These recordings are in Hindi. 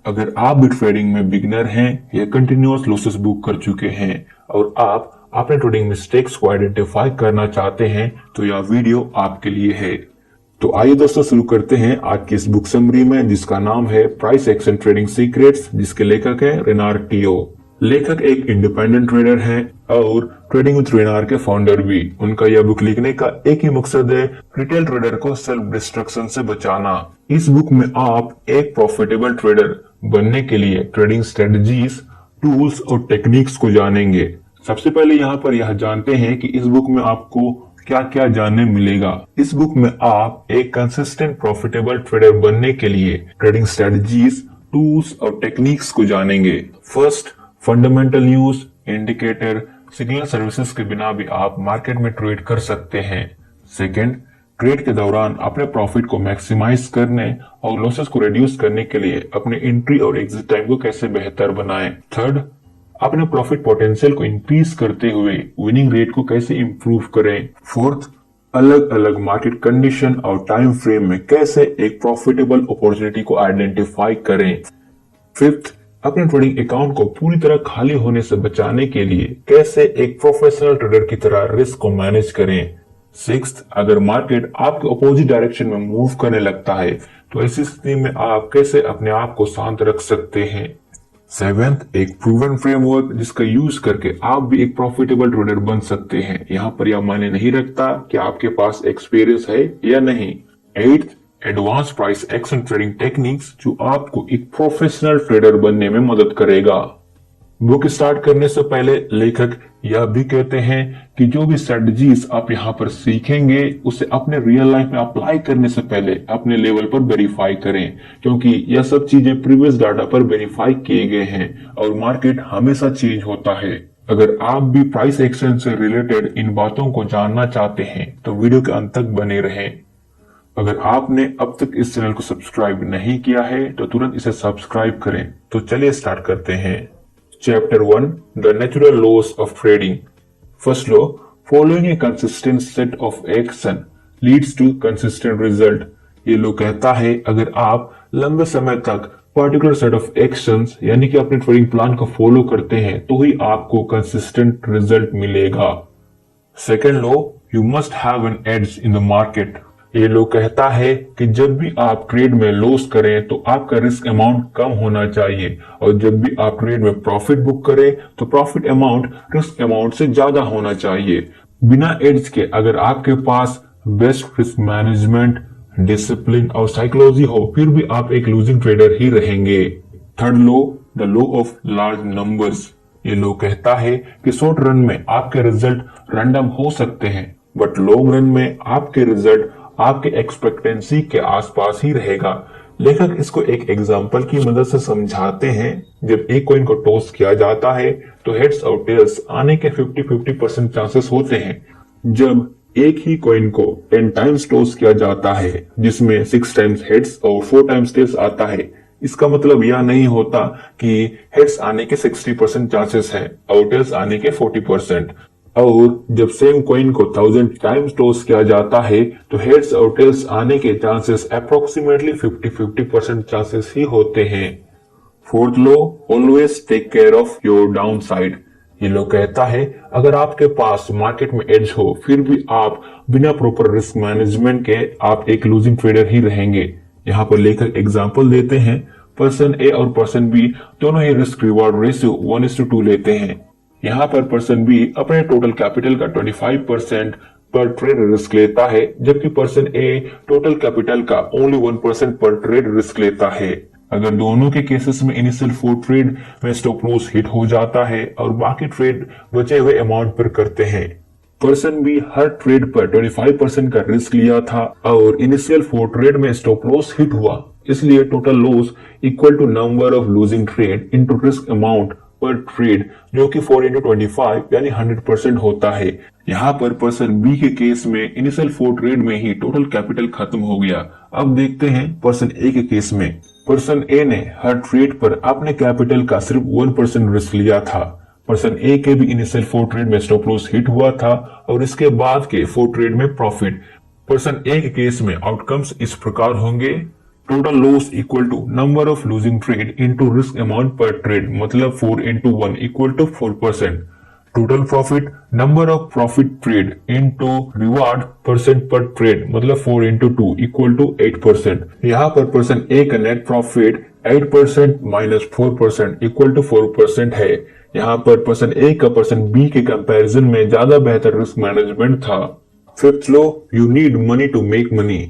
अगर आप भी ट्रेडिंग में बिगिनर हैं या कंटिन्यूअस लॉसेस बुक कर चुके हैं और आप अपने ट्रेडिंग मिस्टेक्स को आइडेंटिफाई करना चाहते हैं तो यह वीडियो आपके लिए है। तो आइए दोस्तों शुरू करते हैं आज की इस बुक समरी में जिसका नाम है प्राइस एक्शन ट्रेडिंग सीक्रेट्स, जिसके लेखक है रेनार्ड टियो। लेखक एक इंडिपेंडेंट ट्रेडर हैं और ट्रेडिंग विद रेनार्ड के फाउंडर भी। उनका यह बुक लिखने का एक ही मकसद है, रिटेल ट्रेडर को सेल्फ डिस्ट्रक्शन से बचाना। इस बुक में आप एक प्रॉफिटेबल ट्रेडर बनने के लिए ट्रेडिंग स्ट्रेटजीज, टूल्स और टेक्निक्स को जानेंगे। सबसे पहले यहाँ पर यह जानते हैं कि इस बुक में आपको क्या क्या जानने मिलेगा। इस बुक में आप एक कंसिस्टेंट प्रॉफिटेबल ट्रेडर बनने के लिए ट्रेडिंग स्ट्रेटजीज, टूल्स और टेक्निक्स को जानेंगे। First, fundamental news, indicator, signal services के बिना भी आप मार्केट में ट्रेड कर सकते हैं। सेकंड, ट्रेड के दौरान अपने प्रॉफिट को मैक्सिमाइज करने और लॉसेस को रिड्यूस करने के लिए अपने एंट्री और एग्जिट टाइम को कैसे बेहतर बनाएं। थर्ड, अपने प्रॉफिट पोटेंशियल को इंक्रीज करते हुए विनिंग रेट को कैसे इंप्रूव करें। फोर्थ, अलग अलग मार्केट कंडीशन और टाइम फ्रेम में कैसे एक प्रॉफिटेबल अपॉर्चुनिटी को आइडेंटिफाई करें। फिफ्थ, अपने ट्रेडिंग अकाउंट को पूरी तरह खाली होने से बचाने के लिए कैसे एक प्रोफेशनल ट्रेडर की तरह रिस्क को मैनेज करें। सिक्स्थ, अगर मार्केट आपके अपोजिट डायरेक्शन में मूव करने लगता है तो ऐसी स्थिति में आप कैसे अपने आप को शांत रख सकते हैं। सेवेंथ, एक प्रूवन फ्रेमवर्क जिसका यूज करके आप भी एक प्रॉफिटेबल ट्रेडर बन सकते हैं। यहाँ पर यह मायने नहीं रखता कि आपके पास एक्सपीरियंस है या नहीं। Eighth, advance price action trading techniques जो आपको एक प्रोफेशनल ट्रेडर बनने में मदद करेगा। बुक स्टार्ट करने से पहले लेखक यह भी कहते हैं कि जो भी स्ट्रेटजीज आप यहाँ पर सीखेंगे उसे अपने रियल लाइफ में अप्लाई करने से पहले अपने लेवल पर वेरीफाई करें, क्योंकि यह सब चीजें प्रीवियस डाटा पर वेरीफाई किए गए हैं और मार्केट हमेशा चेंज होता है। अगर आप भी प्राइस एक्शन से रिलेटेड इन बातों को जानना चाहते हैं तो वीडियो के अंत तक बने रहें। अगर आपने अब तक इस चैनल को सब्सक्राइब नहीं किया है तो तुरंत इसे सब्सक्राइब करें। तो चलिए स्टार्ट करते हैं। Chapter 1, The Natural Laws of Trading. First law, following a consistent set of action leads to consistent result. ये लो कहता है अगर आप लंबे समय तक पर्टिकुलर सेट ऑफ एक्शंस यानी कि अपने ट्रेडिंग प्लान को फॉलो करते हैं तो ही आपको कंसिस्टेंट रिजल्ट मिलेगा। Second law, you must have an edge in the market. ये लोग कहता है कि जब भी आप ट्रेड में लॉस करें तो आपका रिस्क अमाउंट कम होना चाहिए और जब भी आप ट्रेड में प्रॉफिट बुक करें तो प्रॉफिट अमाउंट रिस्क अमाउंट से ज्यादा होना चाहिए। बिना एड्स के अगर आपके पास बेस्ट रिस्क मैनेजमेंट, डिसिप्लिन और साइकोलॉजी हो फिर भी आप एक लूजिंग ट्रेडर ही रहेंगे। Third law, the law of large numbers. ये लोग कहता है कि शॉर्ट रन में आपके रिजल्ट रैंडम हो सकते हैं बट लॉन्ग रन में आपके रिजल्ट आपके एक्सपेक्टेंसी के आसपास ही रहेगा। लेखक इसको एक एग्जांपल की मदद से समझाते हैं। जब एक कॉइन को टॉस किया जाता है तो हेड्स और टेल्स आने के 50-50% चांसेस होते हैं। जब एक ही कॉइन को 10 टाइम्स टॉस किया जाता है जिसमें 6 टाइम्स हेड्स और 4 टाइम्स टेल्स आता है, इसका मतलब यह नहीं होता कि हेड्स आने के 60% चांसेस है और टेल्स आने के 40%। और जब सेम कॉइन को 1000 टाइम्स टॉस किया जाता है तो हेड्स और टेल्स आने के चांसेस अप्रोक्सीमेटली 50-50% चांसेस ही होते हैं। Fourth law, always take care of your downside. ये लोग कहता है अगर आपके पास मार्केट में एज हो फिर भी आप बिना प्रॉपर रिस्क मैनेजमेंट के आप एक लूजिंग ट्रेडर ही रहेंगे। यहाँ पर लेखक एग्जाम्पल देते हैं, पर्सन ए और पर्सन बी दोनों ही रिस्क रिवॉर्ड रेशियो 1:2 लेते हैं। यहाँ पर पर्सन बी अपने टोटल कैपिटल का 25% पर ट्रेड रिस्क लेता है जबकि पर्सन ए टोटल कैपिटल का ओनली 1% पर ट्रेड रिस्क लेता है। अगर दोनों के केसेस में इनिशियल 4 ट्रेड में स्टॉप लॉस हिट हो जाता है और बाकी ट्रेड बचे हुए अमाउंट पर करते हैं। पर्सन बी हर ट्रेड पर 25% का रिस्क लिया था और इनिशियल 4 ट्रेड में स्टॉप लॉस हिट हुआ, इसलिए total loss equal to number of losing trade into risk amount per trade जो कि 4x25 यानी 100% होता है। यहाँ पर पर्सन बी के केस में इनिशियल 4 ट्रेड में ही टोटल कैपिटल खत्म हो गया। अब देखते हैं पर्सन ए के केस में। पर्सन ए ने हर ट्रेड पर अपने कैपिटल का सिर्फ 1% रिस्क लिया था। पर्सन ए के भी इनिशियल 4 ट्रेड में स्टॉप लॉस हिट हुआ था और इसके बाद के 4 ट्रेड में प्रॉफिट। पर्सन ए के केस में आउटकम्स इस प्रकार होंगे, total loss equal to number of losing trade into risk amount per trade, मतलब 4 into 1 equal to 4%। Total profit number of profit trade into reward percent per trade, मतलब 4 into 2 इक्वल टू 8%। यहाँ पर पर्सन ए का net profit 8% minus 4% equal to 4% है। यहाँ पर पर्सन ए का पर्सन बी के कंपैरिजन में ज्यादा बेहतर रिस्क मैनेजमेंट था। Fifth law, you need money to make money.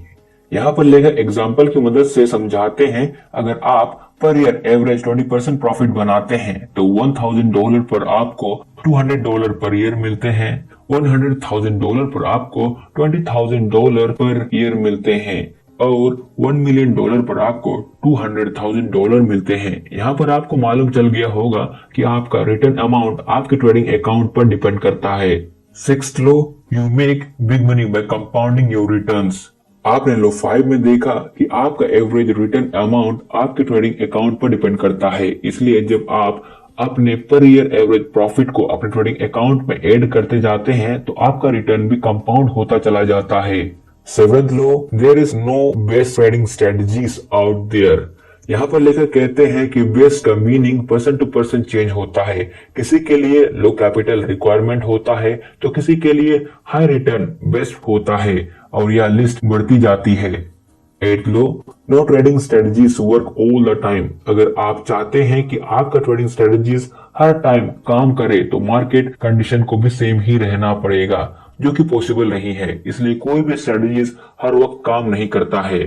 यहाँ पर लेखक एग्जाम्पल की मदद से समझाते हैं, अगर आप पर ईयर एवरेज 20% प्रॉफिट बनाते हैं तो $1000 पर आपको $200 पर ईयर मिलते हैं। $100,000 पर आपको $20,000 पर ईयर मिलते हैं और $1 million पर आपको $200,000 मिलते हैं। यहाँ पर आपको मालूम चल गया होगा कि आपका रिटर्न अमाउंट आपके ट्रेडिंग अकाउंट पर डिपेंड करता है। Sixth law, you make big money by compounding your returns. आपने लो 5 में देखा कि आपका एवरेज रिटर्न अमाउंट आपके ट्रेडिंग अकाउंट पर डिपेंड करता है, इसलिए जब आप अपने पर ईयर एवरेज प्रॉफिट को अपने ट्रेडिंग अकाउंट में ऐड करते जाते हैं तो आपका रिटर्न भी कंपाउंड होता चला जाता है। Seventh law, there is no best trading strategies out there. यहाँ पर लेकर कहते हैं कि बेस्ट का meaning person to person change होता है। किसी के लिए लो कैपिटल रिक्वायरमेंट होता है तो किसी के लिए हाई रिटर्न बेस्ट होता है और यह लिस्ट बढ़ती जाती है। Eight law, no trading strategies work all the time. अगर आप चाहते हैं कि आपका ट्रेडिंग स्ट्रेटजीज हर टाइम काम करे तो मार्केट कंडीशन को भी सेम ही रहना पड़ेगा, जो कि पॉसिबल नहीं है, इसलिए कोई भी स्ट्रेटजीज हर वक्त काम नहीं करता है।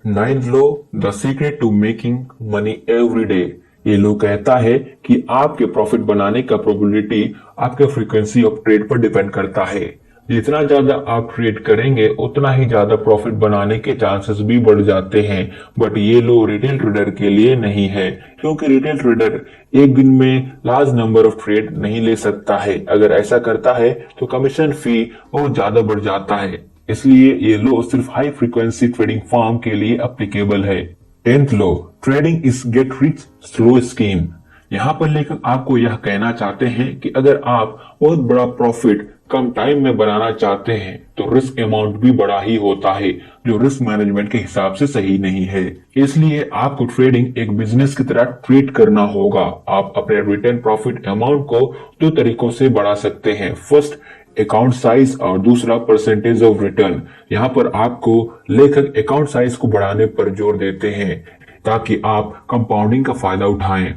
Ninth law, the secret to making money every day. ये लो कहता है कि आपके प्रॉफिट बनाने का प्रोबेबिलिटी आपके फ्रीक्वेंसी ऑफ ट्रेड पर डिपेंड करता है। जितना ज्यादा आप ट्रेड करेंगे उतना ही ज्यादा प्रॉफिट बनाने के चांसेस भी बढ़ जाते हैं। बट ये लो रिटेल ट्रेडर के लिए नहीं है, क्योंकि रिटेल ट्रेडर एक दिन में लार्ज नंबर ऑफ ट्रेड नहीं ले सकता है। अगर ऐसा करता है तो कमीशन फी बहुत ज्यादा बढ़ जाता है, इसलिए ये लो सिर्फ हाई फ्रीक्वेंसी ट्रेडिंग फर्म के लिए एप्लीकेबल है। 10th low, trading is get rich slow scheme. यहाँ पर लेखक आपको यह कहना चाहते हैं कि अगर आप बहुत बड़ा प्रॉफिट कम टाइम में बनाना चाहते हैं तो रिस्क अमाउंट भी बड़ा ही होता है, जो रिस्क मैनेजमेंट के हिसाब से सही नहीं है। इसलिए आपको ट्रेडिंग एक बिजनेस की तरह ट्रीट करना होगा। आप अपने रिटर्न प्रॉफिट अमाउंट को दो तरीकों से बढ़ा सकते हैं, फर्स्ट अकाउंट साइज और दूसरा परसेंटेज ऑफ रिटर्न। यहाँ पर आपको लेखक अकाउंट साइज को बढ़ाने पर जोर देते हैं ताकि आप कंपाउंडिंग का फायदा उठाएं।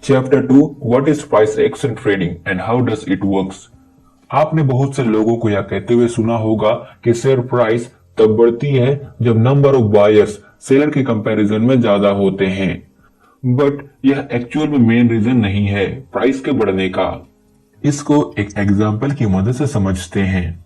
Chapter 2, what is price action trading and how does it works. आपने बहुत से लोगों को यह कहते हुए सुना होगा कि शेयर प्राइस तब बढ़ती है जब नंबर ऑफ बायर्स सेलर के कंपैरिजन में ज्यादा होते हैं, बट यह एक्चुअल में मेन रीजन नहीं है प्राइस के बढ़ने का। इसको एक एग्जांपल की मदद से समझते हैं।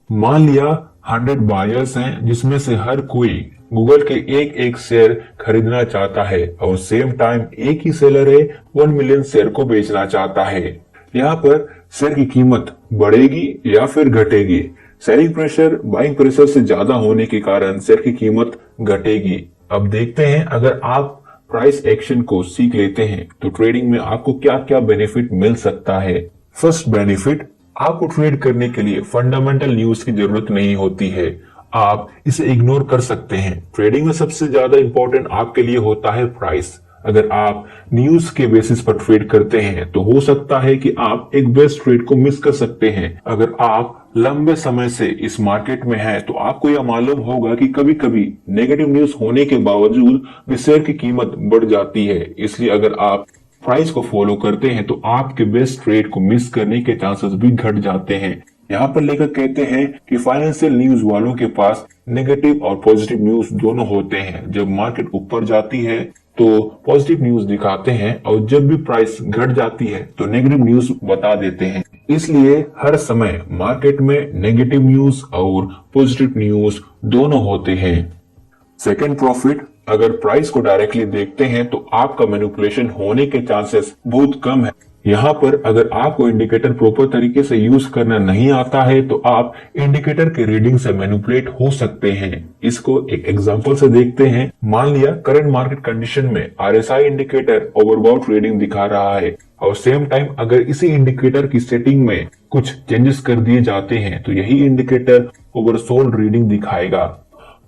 मान लिया 100 बायर्स हैं, जिसमें से हर कोई गूगल के एक एक शेयर खरीदना चाहता है और सेम टाइम एक ही सेलर है 1 मिलियन शेयर को बेचना चाहता है। यहाँ पर शेयर की कीमत बढ़ेगी या फिर घटेगी। सेलिंग प्रेशर बाइंग प्रेशर से ज्यादा होने के कारण शेयर की कीमत घटेगी। अब देखते हैं, अगर आप प्राइस एक्शन को सीख लेते हैं तो ट्रेडिंग में आपको क्या क्या बेनिफिट मिल सकता है। फर्स्ट बेनिफिट, आपको ट्रेड करने के लिए फंडामेंटल न्यूज की जरूरत नहीं होती है, आप इसे इग्नोर कर सकते हैं। ट्रेडिंग में सबसे ज्यादा इंपॉर्टेंट आपके लिए होता है प्राइस। अगर आप न्यूज के बेसिस पर ट्रेड करते हैं तो हो सकता है कि आप एक बेस्ट ट्रेड को मिस कर सकते हैं। अगर आप लंबे समय से इस मार्केट में हैं तो आपको यह मालूम होगा कि कभी कभी नेगेटिव न्यूज होने के बावजूद भी शेयर की कीमत बढ़ जाती है। इसलिए अगर आप प्राइस को फॉलो करते हैं तो आपके बेस्ट ट्रेड को मिस करने के चांसेस भी घट जाते हैं। यहाँ पर लेकर कहते हैं कि फाइनेंशियल न्यूज वालों के पास नेगेटिव और पॉजिटिव न्यूज दोनों होते हैं। जब मार्केट ऊपर जाती है तो पॉजिटिव न्यूज दिखाते हैं और जब भी प्राइस घट जाती है तो नेगेटिव न्यूज बता देते हैं। इसलिए हर समय मार्केट में नेगेटिव न्यूज और पॉजिटिव न्यूज दोनों होते हैं। सेकेंड प्रॉफिट, अगर प्राइस को डायरेक्टली देखते हैं तो आपका मैनिपुलेशन होने के चांसेस बहुत कम है। यहाँ पर अगर आपको इंडिकेटर प्रॉपर तरीके से यूज करना नहीं आता है तो आप इंडिकेटर के रीडिंग से मैनिपुलेट हो सकते हैं। इसको एक एग्जांपल से देखते हैं। मान लिया करंट मार्केट कंडीशन में RSI इंडिकेटर ओवरबॉट रीडिंग दिखा रहा है और सेम टाइम अगर इसी इंडिकेटर की सेटिंग में कुछ चेंजेस कर दिए जाते हैं तो यही इंडिकेटर ओवरसोल्ड रीडिंग दिखाएगा।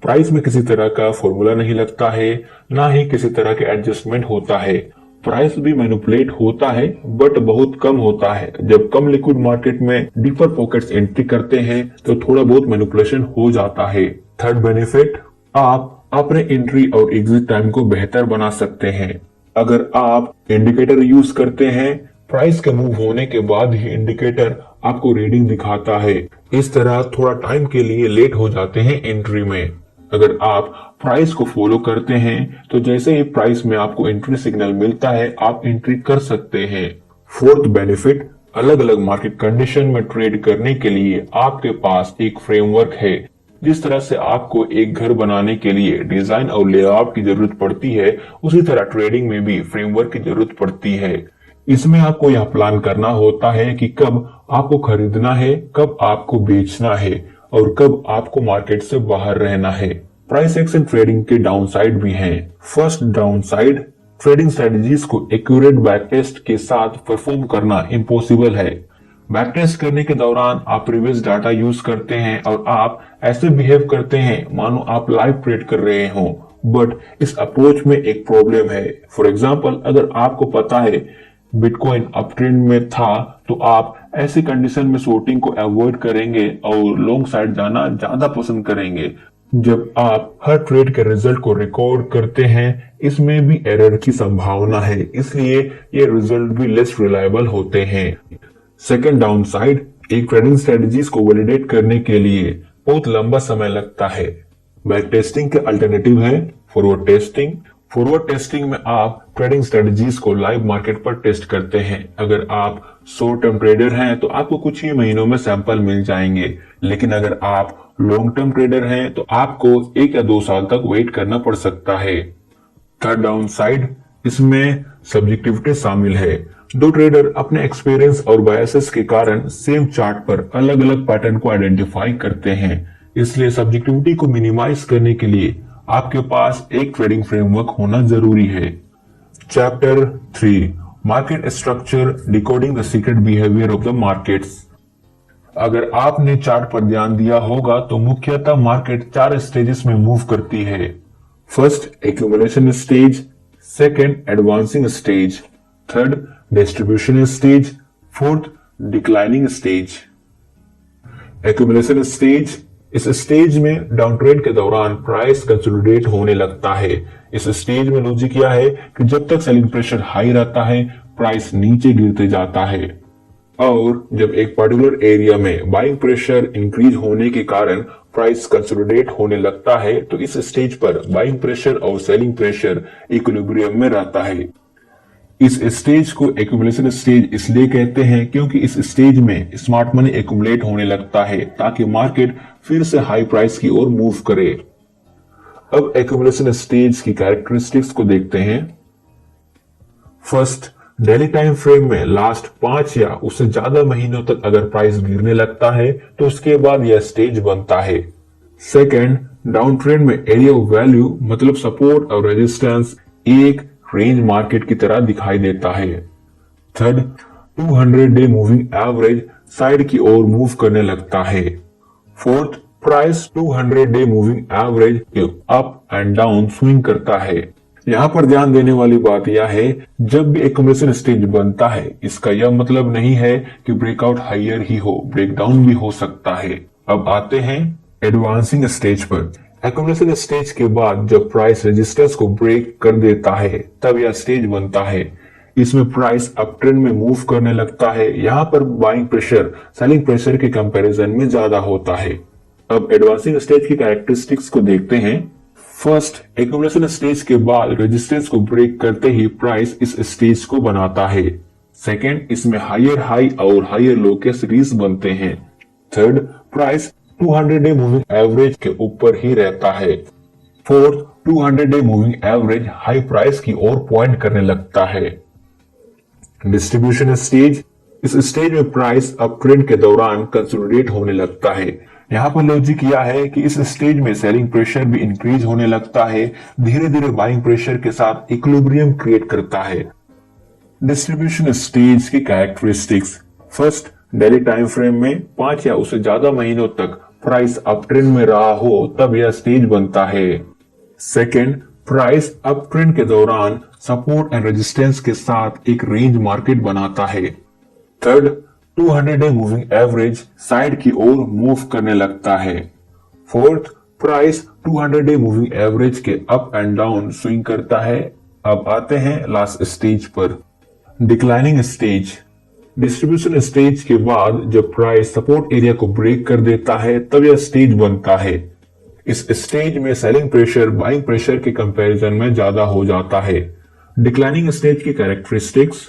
प्राइस में किसी तरह का फॉर्मूला नहीं लगता है, ना ही किसी तरह के एडजस्टमेंट होता है। प्राइस भी मैनिपुलेट होता है बट बहुत कम होता है। जब कम लिक्विड मार्केट में डीपर पॉकेट्स एंट्री करते हैं तो थोड़ा बहुत मैनिपुलेशन हो जाता है। थर्ड बेनिफिट, आप अपने एंट्री और एग्जिट टाइम को बेहतर बना सकते हैं। अगर आप इंडिकेटर यूज करते हैं, प्राइस के मूव होने के बाद ही इंडिकेटर आपको रीडिंग दिखाता है। इस तरह थोड़ा टाइम के लिए लेट हो जाते हैं एंट्री में। अगर आप प्राइस को फॉलो करते हैं तो जैसे ही प्राइस में आपको एंट्री सिग्नल मिलता है, आप एंट्री कर सकते हैं। फोर्थ बेनिफिट, अलग अलग मार्केट कंडीशन में ट्रेड करने के लिए आपके पास एक फ्रेमवर्क है। जिस तरह से आपको एक घर बनाने के लिए डिजाइन और लेआउट की जरूरत पड़ती है, उसी तरह ट्रेडिंग में भी फ्रेमवर्क की जरूरत पड़ती है। इसमें आपको यह प्लान करना होता है कि कब आपको खरीदना है, कब आपको बेचना है और कब आपको मार्केट से बाहर रहना है। प्राइस एक्शन ट्रेडिंग के डाउन साइड भी हैं। First down side, trading strategies को एक्यूरेट बैक टेस्ट के साथ परफॉर्म करना इम्पॉसिबल है। बैक टेस्ट करने के दौरान आप प्रीवियस डाटा यूज करते हैं और आप ऐसे बिहेव करते हैं मानो आप लाइव ट्रेड कर रहे हो। बट इस अप्रोच में एक प्रॉब्लम है। फॉर एग्जाम्पल, अगर आपको पता है बिटकॉइन अप ट्रेंड में था तो आप ऐसी कंडीशन में शॉर्टिंग को अवॉइड करेंगे और लॉन्ग साइड जाना ज्यादा पसंद करेंगे। जब आप हर ट्रेड के रिजल्ट को रिकॉर्ड करते हैं, इसमें भी एरर की संभावना है, इसलिए ये रिजल्ट भी लेस रिलायबल होते हैं। सेकेंड डाउन साइड, एक ट्रेडिंग स्ट्रेटजीज को वैलिडेट करने के लिए बहुत लंबा समय लगता है। बैक टेस्टिंग के अल्टरनेटिव है फॉरवर्ड टेस्टिंग। फॉरवर्ड टेस्टिंग में आप ट्रेडिंग स्ट्रेटजीज को लाइव मार्केट पर टेस्ट करते हैं। अगर आप शॉर्ट टर्म ट्रेडर हैं तो आपको कुछ ही महीनों में सैंपल मिल जाएंगे, लेकिन अगर आप लॉन्ग टर्म ट्रेडर हैं तो आपको 1 या 2 साल तक वेट करना पड़ सकता है। थर्ड डाउन साइड, इसमें सब्जेक्टिविटी शामिल है। दो ट्रेडर अपने एक्सपीरियंस और बायसेस के कारण सेम चार्ट पर अलग अलग पैटर्न को आइडेंटिफाई करते हैं, इसलिए सब्जेक्टिविटी को मिनिमाइज करने के लिए आपके पास एक ट्रेडिंग फ्रेमवर्क होना जरूरी है। Chapter 3, market structure, decoding the secret behaviour of the markets. अगर आपने चार्ट पर ध्यान दिया होगा तो मुख्यतः मार्केट 4 स्टेजेस में मूव करती है। First, accumulation stage, second, advancing stage, third, distribution stage, fourth, declining stage. Accumulation stage, इस स्टेज में डाउन ट्रेंड के दौरान प्राइस कंसोलिडेट होने लगता है। इस स्टेज में लॉजिक यह है कि जब तक सेलिंग प्रेशर हाई रहता है, प्राइस नीचे गिरते जाता है, और जब एक पर्टिकुलर एरिया में बाइंग प्रेशर इंक्रीज होने के कारण प्राइस कंसोलिडेट होने लगता है, तो इस स्टेज पर बाइंग प्रेशर और सेलिंग प्रेशर इक्विलिब्रियम में रहता है। इस स्टेज को एक्यूमुलेशन स्टेज इसलिए कहते हैं क्योंकि इस स्टेज में स्मार्ट मनी एक्यूमुलेट होने लगता है ताकि मार्केट फिर से हाई प्राइस की ओर मूव करे। अब एक्यूमुलेशन स्टेज की कैरेक्टरिस्टिक्स को देखते हैं। फर्स्ट, डेली टाइम फ्रेम में लास्ट 5 या उससे ज्यादा महीनों तक अगर प्राइस गिरने लगता है तो उसके बाद यह स्टेज बनता है। सेकंड, डाउन ट्रेंड में एरिया ऑफ वैल्यू मतलब सपोर्ट और रेजिस्टेंस एक रेंज मार्केट की तरह दिखाई देता है। Third, 200 day moving average side की ओर मूव करने लगता है। Fourth, price 200 day moving average के अप एंड डाउन स्विंग करता है। यहाँ पर ध्यान देने वाली बात यह है, जब भी एक्यूमुलेशन स्टेज बनता है, इसका यह मतलब नहीं है कि ब्रेकआउट हायर ही हो, ब्रेकडाउन भी हो सकता है। अब आते हैं एडवांसिंग स्टेज पर। एक्यूमुलेशन स्टेज के बाद जब प्राइस रेजिस्टेंस को ब्रेक कर देता है, तब यह स्टेज बनता है। इसमें प्राइस अप ट्रेंड में मूव करने लगता है। यहाँ पर बाइंग प्रेशर सेलिंग प्रेशर के कंपैरिजन में ज्यादा होता है। अब एडवांसिंग स्टेज की कैरेक्टरिस्टिक्स को देखते हैं। फर्स्ट, एक्यूमुलेशन स्टेज के बाद रेजिस्टेंस को ब्रेक करते ही प्राइस इस स्टेज को बनाता है। सेकेंड, इसमें हायर हाई और हायर लो के सीरीज बनते हैं। Third, price 200 day moving average के ऊपर ही रहता है। Fourth, 200 day moving average high price की ओर पॉइंट करने लगता है। डिस्ट्रीब्यूशन स्टेज, इस स्टेज में प्राइस अप ट्रेंड के दौरान कंसोलिडेट होने लगता है। यहाँ पर लॉजिक यह है कि इस स्टेज में सेलिंग प्रेशर भी इंक्रीज होने लगता है, धीरे धीरे बाइंग प्रेशर के साथ इक्विलिब्रियम क्रिएट करता है। डिस्ट्रीब्यूशन स्टेज की characteristics. First, daily time frame में 5 या उससे ज्यादा महीनों तक प्राइस अप ट्रेंड में रहा हो तब यह स्टेज बनता है। सेकेंड, प्राइस अप ट्रेंड के दौरान सपोर्ट एंड रेजिस्टेंस के साथ एक रेंज मार्केट बनाता है। Third, 200 day moving average side की ओर मूव करने लगता है। Fourth, price 200 day moving average के अप एंड डाउन स्विंग करता है। अब आते हैं लास्ट स्टेज पर, डिक्लाइनिंग स्टेज। डिस्ट्रीब्यूशन स्टेज के बाद जब प्राइस सपोर्ट एरिया को ब्रेक कर देता है तब यह स्टेज बनता है। इस स्टेज में सेलिंग प्रेशर बाइंग प्रेशर के कंपैरिजन में ज्यादा हो जाता है। डिक्लाइनिंग स्टेज की कैरेक्टरिस्टिक्स।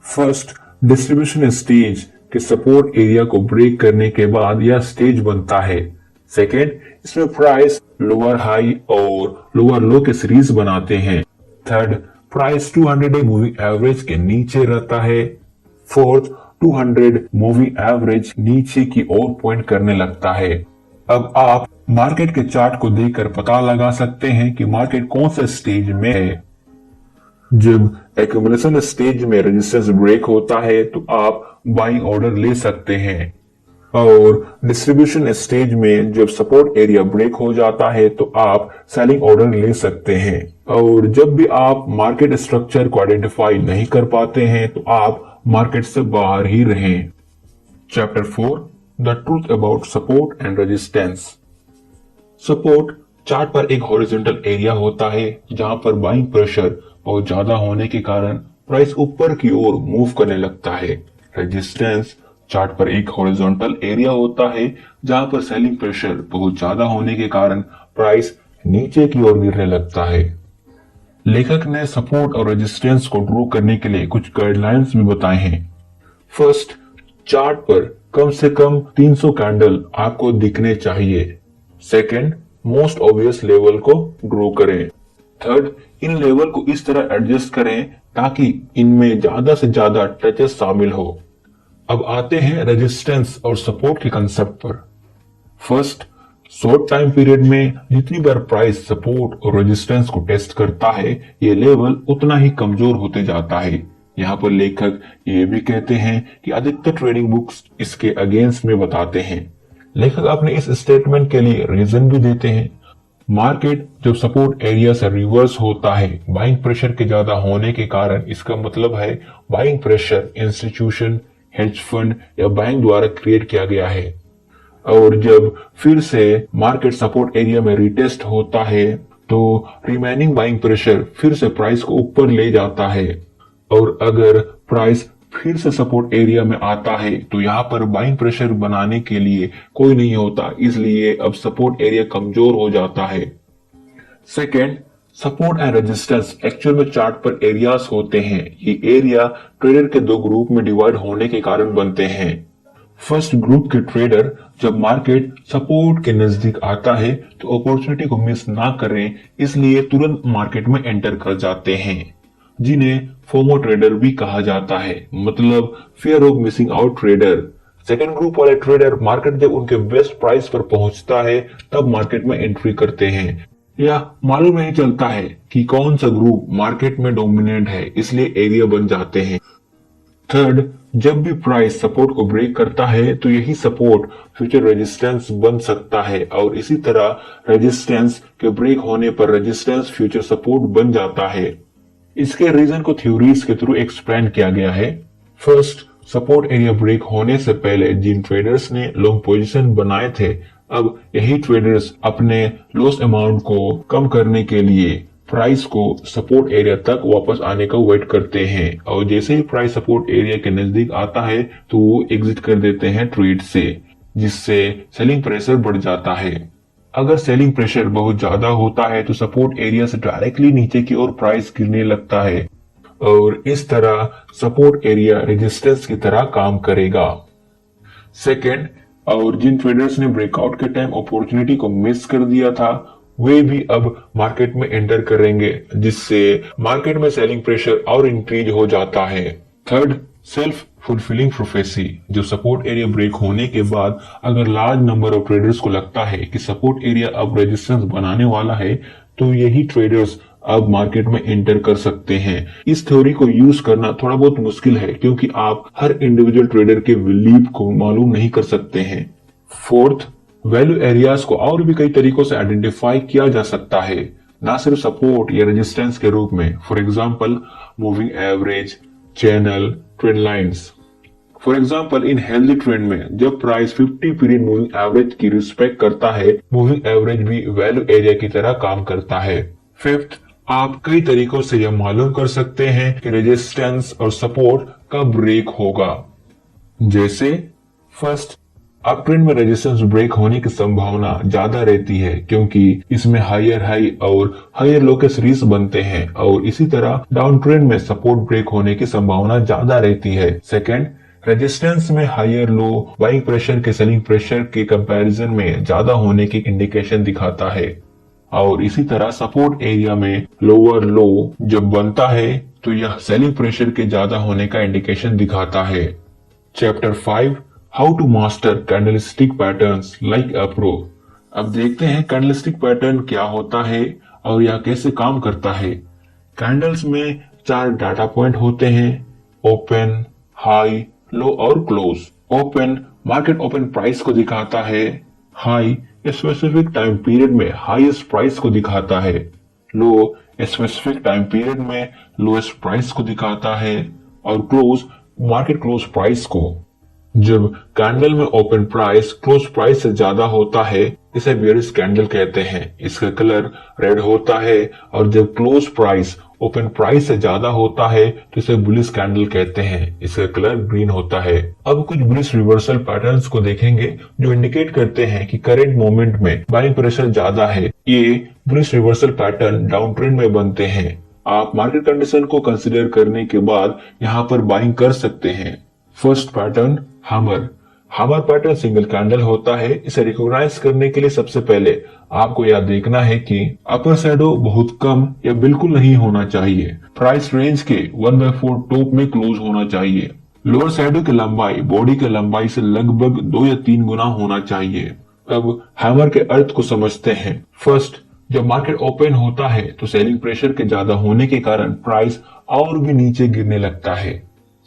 फर्स्ट, डिस्ट्रीब्यूशन स्टेज के सपोर्ट एरिया को ब्रेक करने के बाद यह स्टेज बनता है। सेकेंड, इसमें प्राइस लोअर हाई और लोअर लो के सीरीज बनाते हैं। Third, price 200 day moving average के नीचे रहता है। फोर्थ, 200 मूविंग एवरेज नीचे की ओर पॉइंट करने लगता है। अब आप मार्केट के चार्ट को देखकर पता लगा सकते हैं कि मार्केट कौन सा स्टेज में है। जब एक्यूमुलेशन स्टेज में रेजिस्टेंस ब्रेक होता है तो आप बाइंग ऑर्डर ले सकते हैं, और डिस्ट्रीब्यूशन स्टेज में जब सपोर्ट एरिया ब्रेक हो जाता है तो आप सेलिंग ऑर्डर ले सकते हैं। और जब भी आप मार्केट स्ट्रक्चर को आइडेंटिफाई नहीं कर पाते हैं तो आप मार्केट से बाहर ही रहें। Chapter 4, the truth about support and resistance. Support chart पर एक हॉरिजॉन्टल एरिया होता है जहां पर बाइंग प्रेशर बहुत ज्यादा होने के कारण प्राइस ऊपर की ओर मूव करने लगता है। रेजिस्टेंस चार्ट पर एक हॉरिजॉन्टल एरिया होता है जहां पर सेलिंग प्रेशर बहुत ज्यादा होने के कारण प्राइस नीचे की ओर गिरने लगता है। लेखक ने सपोर्ट और रेजिस्टेंस को ड्रॉ करने के लिए कुछ गाइडलाइंस भी बताए हैं। फर्स्ट, चार्ट पर कम से कम 300 कैंडल आपको दिखने चाहिए। सेकेंड, मोस्ट ऑब्वियस लेवल को ड्रॉ करें। थर्ड, इन लेवल को इस तरह एडजस्ट करें ताकि इनमें ज्यादा से ज्यादा टचेस शामिल हो। अब आते हैं रेजिस्टेंस और सपोर्ट के कंसेप्ट पर। फर्स्ट, शॉर्ट टाइम पीरियड में जितनी बार प्राइस सपोर्ट और रेजिस्टेंस को टेस्ट करता है ये लेवल उतना ही कमजोर होते जाता है। यहाँ पर लेखक ये भी कहते हैं कि अधिकतर ट्रेडिंग बुक्स इसके अगेंस्ट में बताते हैं। लेखक अपने इस स्टेटमेंट के लिए रीजन भी देते हैं। मार्केट जब सपोर्ट एरिया से रिवर्स होता है बाइंग प्रेशर के ज्यादा होने के कारण, इसका मतलब है buying pressure institution, hedge fund या बैंक द्वारा क्रिएट किया गया है। और जब फिर से मार्केट सपोर्ट एरिया में रिटेस्ट होता है तो रिमेनिंग बाइंग प्रेशर फिर से प्राइस को ऊपर ले जाता है, और अगर प्राइस फिर से सपोर्ट एरिया में आता है तो यहाँ पर बाइंग प्रेशर बनाने के लिए कोई नहीं होता, इसलिए अब सपोर्ट एरिया कमजोर हो जाता है। Second, support and resistance actual में चार्ट पर एरियाज होते हैं। ये एरिया ट्रेडर के दो ग्रुप में डिवाइड होने के कारण बनते हैं। फर्स्ट ग्रुप के ट्रेडर जब मार्केट सपोर्ट के नजदीक आता है तो अपॉर्चुनिटी को मिस ना करें, इसलिए तुरंत मार्केट में एंटर कर जाते हैं, जिन्हें फोमो ट्रेडर भी कहा जाता है, मतलब fear of missing out trader. Second group वाले ट्रेडर मार्केट जब उनके बेस्ट प्राइस पर पहुंचता है तब मार्केट में एंट्री करते हैं, या मालूम नहीं चलता है कि कौन सा ग्रुप मार्केट में डोमिनेंट है, इसलिए एरिया बन जाते हैं। थर्ड, जब भी प्राइस सपोर्ट को ब्रेक करता है तो यही सपोर्ट फ्यूचर रेजिस्टेंस बन सकता है, और इसी तरह रेजिस्टेंस के ब्रेक होने पर रेजिस्टेंस फ्यूचर सपोर्ट बन जाता है। इसके रीजन को थ्योरीज के थ्रू एक्सप्लेन किया गया है। फर्स्ट, सपोर्ट एरिया ब्रेक होने से पहले जिन ट्रेडर्स ने लॉन्ग पोजीशन बनाए थे, अब यही ट्रेडर्स अपने लॉस अमाउंट को कम करने के लिए प्राइस को सपोर्ट एरिया तक वापस आने का वेट करते हैं, और जैसे ही प्राइस सपोर्ट एरिया के नजदीक आता है तो वो एग्जिट कर देते हैं ट्रेड से, जिससे सेलिंग प्रेशर बढ़ जाता है। अगर सेलिंग प्रेशर बहुत ज्यादा होता है तो सपोर्ट एरिया से डायरेक्टली नीचे की ओर प्राइस गिरने लगता है, और इस तरह सपोर्ट एरिया रेजिस्टेंस की तरह काम करेगा। सेकेंड, और जिन ट्रेडर्स ने ब्रेकआउट के टाइम अपॉर्चुनिटी को मिस कर दिया था वे भी अब मार्केट में एंटर करेंगे, जिससे मार्केट में सेलिंग प्रेशर और इंक्रीज हो जाता है। Third, self fulfilling prophecy. जो सपोर्ट एरिया ब्रेक होने के बाद अगर लार्ज नंबर ऑफ ट्रेडर्स को लगता है कि सपोर्ट एरिया अब रेजिस्टेंस बनाने वाला है तो यही ट्रेडर्स अब मार्केट में एंटर कर सकते हैं। इस थ्योरी को यूज करना थोड़ा बहुत मुश्किल है क्योंकि आप हर इंडिविजुअल ट्रेडर के बिलीव को मालूम नहीं कर सकते हैं। फोर्थ, वैल्यू एरियाज को और भी कई तरीकों से आइडेंटिफाई किया जा सकता है, ना सिर्फ सपोर्ट या रेजिस्टेंस के रूप में। For example moving average, channel, trend lines. For example in healthy trend में जब प्राइस 50 पीरियड मूविंग एवरेज की रिस्पेक्ट करता है, मूविंग एवरेज भी वैल्यू एरिया की तरह काम करता है। फिफ्थ, आप कई तरीकों से यह मालूम कर सकते हैं कि रेजिस्टेंस और सपोर्ट कब ब्रेक होगा। जैसे फर्स्ट, अप ट्रेंड में रेजिस्टेंस ब्रेक होने की संभावना ज्यादा रहती है क्योंकि इसमें हायर हाई और हायर लो के सीरीज बनते हैं, और इसी तरह डाउन ट्रेंड में सपोर्ट ब्रेक होने की संभावना ज्यादा रहती है। सेकंड, रेजिस्टेंस में हायर लो बाइंग प्रेशर के सेलिंग प्रेशर के कंपैरिजन में ज्यादा होने की इंडिकेशन दिखाता है, और इसी तरह सपोर्ट एरिया में लोअर लो जब बनता है तो यह सेलिंग प्रेशर के ज्यादा होने का इंडिकेशन दिखाता है। Chapter 5, how to master candlestick patterns like a pro. अब देखते हैं कैंडलस्टिक पैटर्न क्या होता है और यह कैसे काम करता है। कैंडल्स में 4 डाटा पॉइंट होते हैं, ओपन, हाई, लो और close. Open market open price को दिखाता है, हाई स्पेसिफिक टाइम पीरियड में हाईएस्ट प्राइस को दिखाता है, लो स्पेसिफिक टाइम पीरियड में लोएस्ट प्राइस को दिखाता है, और क्लोज मार्केट क्लोज प्राइस को। जब कैंडल में ओपन प्राइस क्लोज प्राइस से ज्यादा होता है इसे बेयरिश कैंडल कहते हैं, इसका कलर रेड होता है, और जब क्लोज प्राइस ओपन प्राइस से ज्यादा होता है तो इसे बुलिश कैंडल कहते हैं, इसका कलर ग्रीन होता है। अब कुछ बुलिश रिवर्सल पैटर्न्स को देखेंगे जो इंडिकेट करते हैं कि करंट मोमेंट में बाइंग प्रेशर ज्यादा है। ये bullish reversal pattern down trend में बनते हैं। आप मार्केट कंडीशन को कंसिडर करने के बाद यहाँ पर बाइंग कर सकते हैं। First pattern hammer. Hammer pattern single candle होता है। इसे रिकॉग्नाइज करने के लिए सबसे पहले आपको यह देखना है कि अपर शैडो बहुत कम या बिल्कुल नहीं होना चाहिए। प्राइस रेंज के 1/4 टॉप में क्लोज होना चाहिए। लोअर शैडो की लंबाई बॉडी की लंबाई से लगभग 2 या 3 गुना होना चाहिए। अब हैमर के अर्थ को समझते हैं। फर्स्ट, जब मार्केट ओपन होता है तो सेलिंग प्रेशर के ज्यादा होने के कारण प्राइस और भी नीचे गिरने लगता है।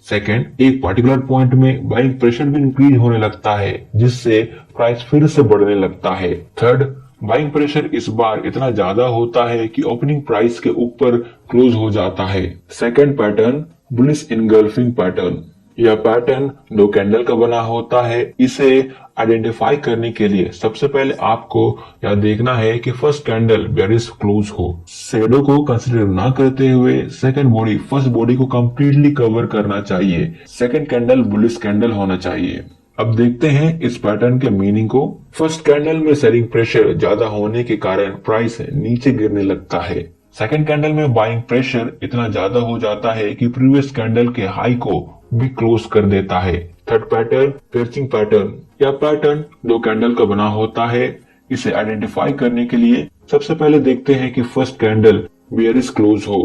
सेकेंड, एक पर्टिकुलर पॉइंट में बाइंग प्रेशर भी इंक्रीज होने लगता है जिससे प्राइस फिर से बढ़ने लगता है। थर्ड, बाइंग प्रेशर इस बार इतना ज्यादा होता है कि ओपनिंग प्राइस के ऊपर क्लोज हो जाता है। Second pattern, bullish engulfing pattern. यह पैटर्न 2 कैंडल का बना होता है। इसे आइडेंटिफाई करने के लिए सबसे पहले आपको यह देखना है कि फर्स्ट कैंडल बेयरिश क्लोज हो। शैडो को कंसीडर ना करते हुए सेकंड बॉडी फर्स्ट बॉडी को कंप्लीटली कवर करना चाहिए। सेकंड कैंडल बुलिश कैंडल होना चाहिए। अब देखते हैं इस पैटर्न के मीनिंग को। फर्स्ट कैंडल में सेलिंग प्रेशर ज्यादा होने के कारण प्राइस नीचे गिरने लगता है। सेकंड कैंडल में बाइंग प्रेशर इतना ज्यादा हो जाता है कि प्रीवियस कैंडल के हाई को भी क्लोज कर देता है। Third pattern, piercing pattern. यह पैटर्न 2 कैंडल का बना होता है। इसे आइडेंटिफाई करने के लिए सबसे पहले देखते हैं कि फर्स्ट कैंडल बेयरिश क्लोज हो।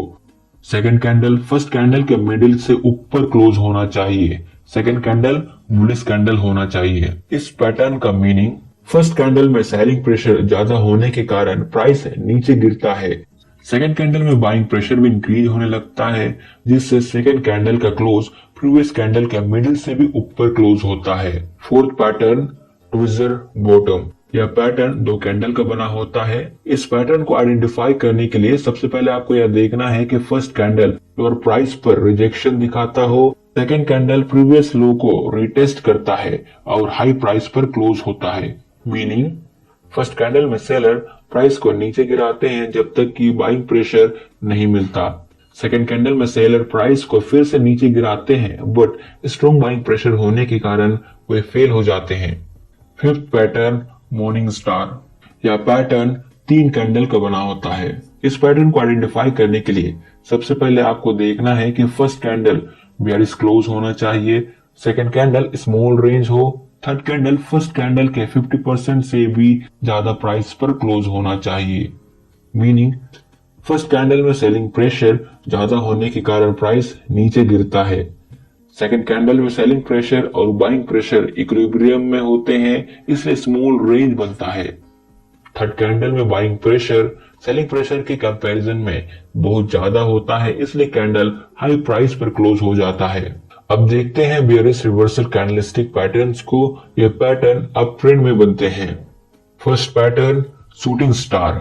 सेकंड कैंडल फर्स्ट कैंडल के मिडिल से ऊपर क्लोज होना चाहिए। सेकंड कैंडल बुलिश कैंडल होना चाहिए। इस पैटर्न का मीनिंग, फर्स्ट कैंडल में सेलिंग प्रेशर ज्यादा होने के कारण प्राइस नीचे गिरता है। सेकेंड कैंडल में बाइंग प्रेशर भी इंक्रीज होने लगता है जिससे सेकेंड कैंडल का क्लोज प्रीवियस कैंडल के मिडिल से भी ऊपर क्लोज होता है। Fourth pattern, tweezer bottom. यह पैटर्न 2 कैंडल का बना होता है। इस पैटर्न को आइडेंटिफाई करने के लिए सबसे पहले आपको यह देखना है कि फर्स्ट कैंडल लोअर प्राइस पर रिजेक्शन दिखाता हो, सेकेंड कैंडल प्रीवियस लो को रिटेस्ट करता है और हाई प्राइस पर क्लोज होता है। मीनिंग, फर्स्ट कैंडल में सेलर प्राइस को नीचे गिराते हैं जब तक कि बाइंग प्रेशर नहीं मिलता। सेकेंड कैंडल में सेलर प्राइस को फिर से नीचे गिराते हैं बट स्ट्रॉन्ग बाइंग प्रेशर होने के कारण वे फेल हो जाते हैं। Fifth pattern, morning star. यह पैटर्न 3 कैंडल का बना होता है। इस पैटर्न को आइडेंटिफाई करने के लिए सबसे पहले आपको देखना है कि फर्स्ट कैंडल बेयरिश क्लोज होना चाहिए, सेकेंड कैंडल स्मॉल रेंज हो, थर्ड कैंडल फर्स्ट कैंडल के 50% से भी ज्यादा प्राइस पर क्लोज होना चाहिए। मीनिंग, फर्स्ट कैंडल में सेलिंग प्रेशर ज्यादा होने के कारण प्राइस नीचे गिरता है। सेकंड कैंडल में सेलिंग प्रेशर और बाइंग प्रेशर इक्विलिब्रियम में होते हैं इसलिए स्मॉल रेंज बनता है। थर्ड कैंडल में बाइंग प्रेशर सेलिंग प्रेशर के कंपैरिजन में बहुत ज्यादा होता है इसलिए कैंडल हाई प्राइस पर क्लोज हो जाता है। अब देखते हैं बेयरिश रिवर्सल कैंडलस्टिक पैटर्न्स को। यह पैटर्न अप ट्रेंड में बनते हैं। फर्स्ट पैटर्न शूटिंग स्टार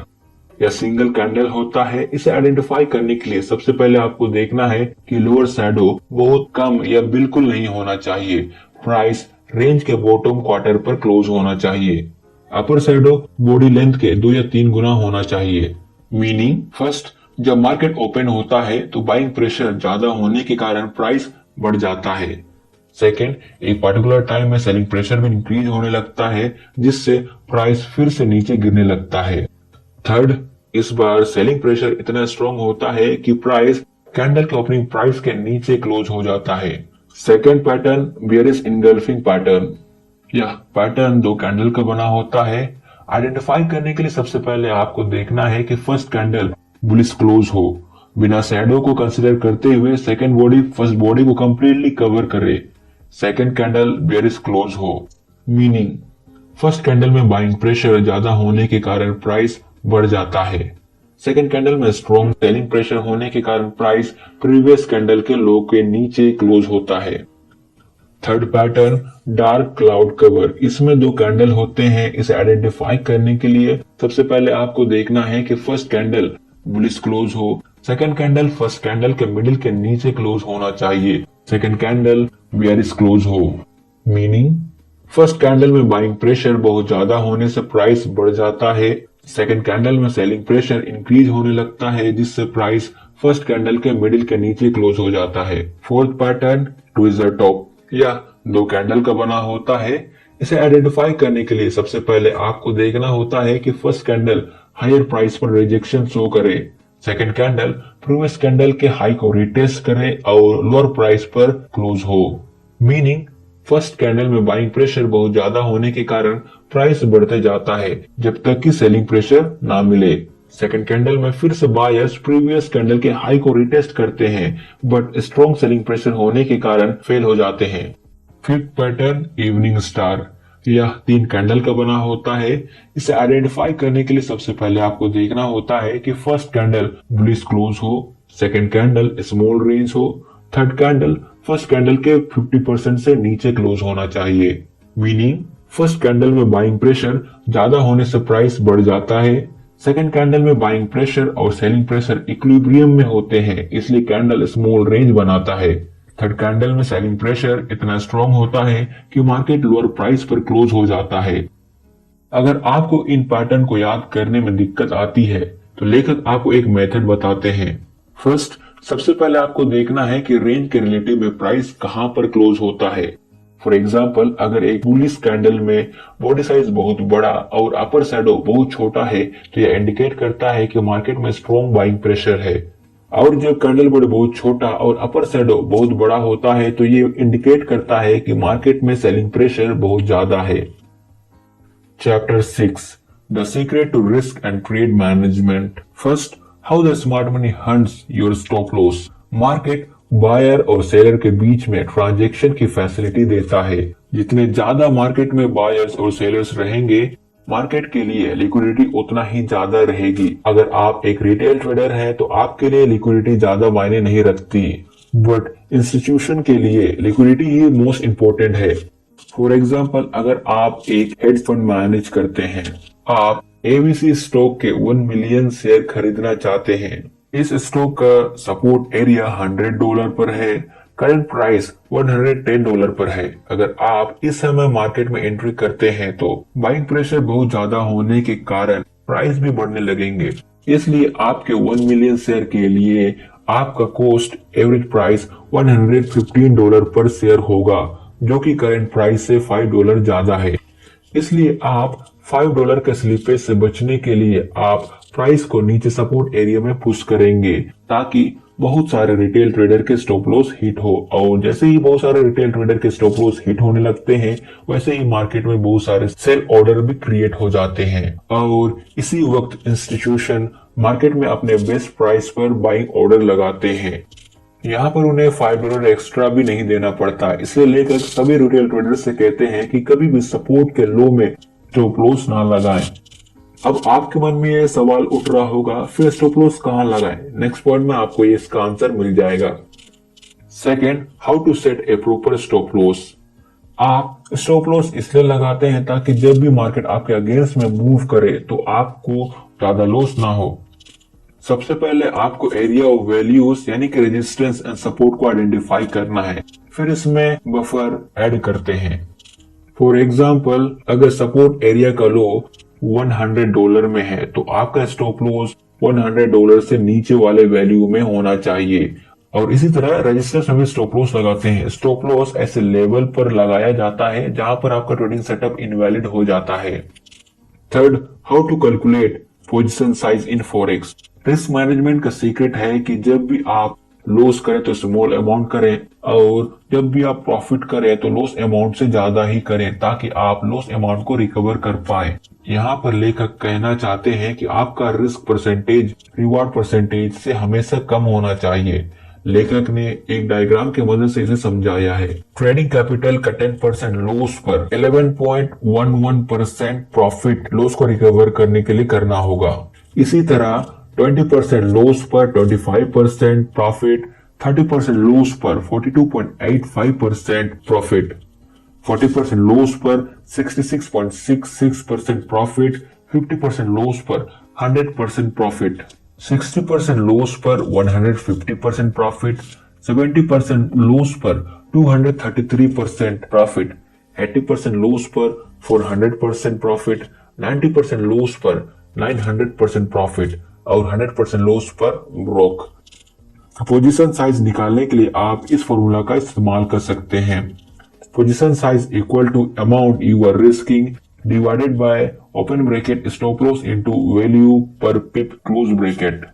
या सिंगल कैंडल होता है। इसे आइडेंटिफाई करने के लिए सबसे पहले आपको देखना है कि लोअर शैडो बहुत कम या बिल्कुल नहीं होना चाहिए। प्राइस रेंज के बॉटम क्वार्टर पर क्लोज होना चाहिए। अपर शैडो बॉडी लेंथ के 2 या 3 गुना होना चाहिए। मीनिंग फर्स्ट, जब मार्केट ओपन होता है तो बाइंग प्रेशर ज्यादा होने के कारण प्राइस बढ़ जाता है। सेकेंड, एक पर्टिकुलर टाइम में सेलिंग प्रेशर भी इंक्रीज होने लगता है जिससे प्राइस फिर से नीचे गिरने लगता है। थर्ड, इस बार सेलिंग प्रेशर इतना स्ट्रॉन्ग होता है कि प्राइस कैंडल के ओपनिंग प्राइस के नीचे क्लोज हो जाता है। Second pattern bearish engulfing pattern. यह पैटर्न 2 कैंडल का बना होता है। आइडेंटिफाई करने के लिए सबसे पहले आपको देखना है कि फर्स्ट कैंडल बुलिश क्लोज हो, बिना शैडो को कंसीडर करते हुए सेकेंड बॉडी फर्स्ट बॉडी को कंप्लीटली कवर करे। सेकेंड कैंडल बियरिश क्लोज हो, मीनिंग फर्स्ट कैंडल में बाइंग प्रेशर ज्यादा होने के कारण प्राइस बढ़ जाता है। सेकेंड कैंडल में स्ट्रॉन्ग सेलिंग प्रेशर होने के कारण प्राइस प्रीवियस कैंडल के लो के नीचे क्लोज होता है। Third pattern dark cloud cover. इसमें 2 कैंडल होते हैं। इसे आइडेंटिफाई करने के लिए सबसे पहले आपको देखना है कि फर्स्ट कैंडल बुलिश क्लोज हो, सेकेंड कैंडल फर्स्ट कैंडल के मिडिल के नीचे क्लोज होना चाहिए, सेकेंड कैंडल बियरिश क्लोज हो। मीनिंग फर्स्ट कैंडल में बाइंग प्रेशर बहुत ज्यादा होने से प्राइस बढ़ जाता है। सेकेंड कैंडल में सेलिंग प्रेशर इंक्रीज होने लगता है जिससे प्राइस फर्स्ट कैंडल के मिडिल के नीचे क्लोज हो जाता है। फोर्थ पैटर्न ट्विजर टॉप या 2 कैंडल का बना होता है। इसे आइडेंटिफाई करने के लिए सबसे पहले आपको देखना होता है कि फर्स्ट कैंडल हायर प्राइस पर रिजेक्शन शो करे, सेकेंड कैंडल प्रीवियस कैंडल के हाई को रिटेस्ट करे और लोअर प्राइस पर क्लोज हो। मीनिंग फर्स्ट कैंडल में बाइंग प्रेशर बहुत ज्यादा होने के कारण प्राइस बढ़ते जाता है जब तक कि सेलिंग प्रेशर ना मिले। सेकेंड कैंडल में फिर से बायर्स प्रीवियस कैंडल के हाई को रिटेस्ट करते हैं बट स्ट्रॉन्ग सेलिंग प्रेशर होने के कारण फेल हो जाते हैं। फिफ्थ पैटर्न इवनिंग स्टार यह 3 कैंडल का बना होता है। इसे आइडेंटिफाई करने के लिए सबसे पहले आपको देखना होता है कि फर्स्ट कैंडल बुलिश क्लोज हो, सेकेंड कैंडल स्मॉल रेंज हो, थर्ड कैंडल फर्स्ट कैंडल के 50% से नीचे क्लोज होना चाहिए। मीनिंग फर्स्ट कैंडल में बाइंग प्रेशर ज्यादा होने से प्राइस बढ़ जाता है, सेकेंड कैंडल में बाइंग प्रेशर और सेलिंग प्रेशर इक्विलिब्रियम में होते हैं इसलिए कैंडल स्मॉल रेंज बनाता है। थर्ड कैंडल में सेलिंग प्रेशर इतना स्ट्रॉन्ग होता है कि मार्केट लोअर प्राइस पर क्लोज हो जाता है। अगर आपको इन पैटर्न को याद करने में दिक्कत आती है तो लेखक आपको एक मेथड बताते हैं। फर्स्ट, सबसे पहले आपको देखना है कि रेंज के रिलेटिव में प्राइस कहां पर क्लोज होता है। फॉर एग्जाम्पल, अगर एक बुलिश कैंडल में बॉडी साइज बहुत बड़ा और अपर शैडो बहुत छोटा है तो यह इंडिकेट करता है कि मार्केट में स्ट्रॉन्ग बाइंग प्रेशर है, और जब कैंडल बॉडी बहुत छोटा और अपर शैडो बहुत बड़ा होता है तो ये इंडिकेट करता है कि मार्केट में सेलिंग प्रेशर बहुत ज्यादा है। Chapter 6 the secret to risk and trade management. First, how the smart money hunts your stop loss. Market buyer और सेलर के बीच में ट्रांजैक्शन की फैसिलिटी देता है। जितने ज्यादा मार्केट में बायर्स और सेलर्स रहेंगे मार्केट के लिए लिक्विडिटी उतना ही ज्यादा रहेगी। अगर आप एक रिटेल ट्रेडर हैं तो आपके लिए लिक्विडिटी ज्यादा मायने नहीं रखती, बट इंस्टीट्यूशन के लिए लिक्विडिटी ही मोस्ट इम्पोर्टेंट है। फॉर एग्जाम्पल, अगर आप एक हेज फंड मैनेज करते हैं, आप एबीसी स्टॉक के 1 मिलियन शेयर खरीदना चाहते हैं। इस स्टॉक का सपोर्ट एरिया $100 पर है, करंट प्राइस $110 पर है। अगर आप इस समय मार्केट में एंट्री करते हैं तो बाइंग प्रेशर बहुत ज्यादा होने के कारण प्राइस भी बढ़ने लगेंगे, इसलिए आपके 1 मिलियन शेयर के लिए आपका कॉस्ट एवरेज प्राइस $115 पर शेयर होगा, जो कि करंट प्राइस से $5 ज्यादा है। इसलिए आप $5 के स्लीपेज से बचने के लिए आप प्राइस को नीचे सपोर्ट एरिया में पुश करेंगे ताकि बहुत सारे रिटेल ट्रेडर के स्टॉप लॉस हिट हो, और जैसे ही बहुत सारे रिटेल ट्रेडर के स्टॉप लॉस हिट होने लगते हैं वैसे ही मार्केट में बहुत सारे सेल ऑर्डर भी क्रिएट हो जाते हैं, और इसी वक्त इंस्टीट्यूशन मार्केट में अपने बेस्ट प्राइस पर बाइंग ऑर्डर लगाते हैं। यहाँ पर उन्हें $5 एक्स्ट्रा भी नहीं देना पड़ता, इसलिए लेकर सभी रिटेल ट्रेडर से कहते हैं कि कभी भी सपोर्ट के लो में स्टॉप लॉस ना लगाएं। अब आपके मन में ये सवाल उठ रहा होगा, फिर स्टॉप लॉस कहां लगाएं? नेक्स्ट पॉइंट में आपको इसका आंसर मिल जाएगा। Second, how to set a proper stop loss. आप स्टॉप लॉस इसलिए लगाते हैं ताकि जब भी मार्केट आपके अगेंस्ट में मूव करे तो आपको ज्यादा लॉस ना हो। सबसे पहले आपको एरिया ऑफ वैल्यूज यानी कि रेजिस्टेंस एंड सपोर्ट को आइडेंटिफाई करना है, फिर इसमें बफर ऐड करते हैं। फॉर एग्जाम्पल, अगर सपोर्ट एरिया का लो $100 में है तो आपका स्टॉप लॉस $100 से नीचे वाले वैल्यू में होना चाहिए। और इसी तरह रेजिस्टेंस में भी स्टॉप लॉस लगाते हैं। स्टॉप लॉस ऐसे लेवल पर लगाया जाता है जहां पर आपका ट्रेडिंग सेटअप इनवैलिड हो जाता है। Third, how to calculate position size in forex. Risk management का सीक्रेट है कि जब भी आप लॉस करें तो स्मॉल अमाउंट करें और जब भी आप प्रॉफिट करें तो लॉस अमाउंट से ज्यादा ही करें ताकि आप लॉस अमाउंट को रिकवर कर पाए। यहाँ पर लेखक कहना चाहते हैं कि आपका रिस्क परसेंटेज रिवॉर्ड परसेंटेज से हमेशा कम होना चाहिए। लेखक ने एक डायग्राम की मदद से इसे समझाया है। ट्रेडिंग कैपिटल का 10% लॉस पर 11.11% प्रॉफिट लॉस को रिकवर करने के लिए करना होगा। इसी तरह 20% लॉस पर 25% प्रॉफिट, 30% लॉस पर 42.85% प्रॉफिट, 40% लॉस पर 66.66% प्रॉफिट, 50% लॉस पर 100% प्रॉफिट, 60% लॉस पर 150% प्रॉफिट, 70% लॉस पर 233% प्रॉफिट, 80% लॉस पर 400% प्रॉफिट, 90% लॉस पर 900% प्रॉफिट और 100% लॉस पर ब्रोक। पोजीशन साइज निकालने के लिए आप इस फॉर्मूला का इस्तेमाल कर सकते हैं। Position size equal to amount you are risking divided by open bracket stop loss into value per pip close bracket.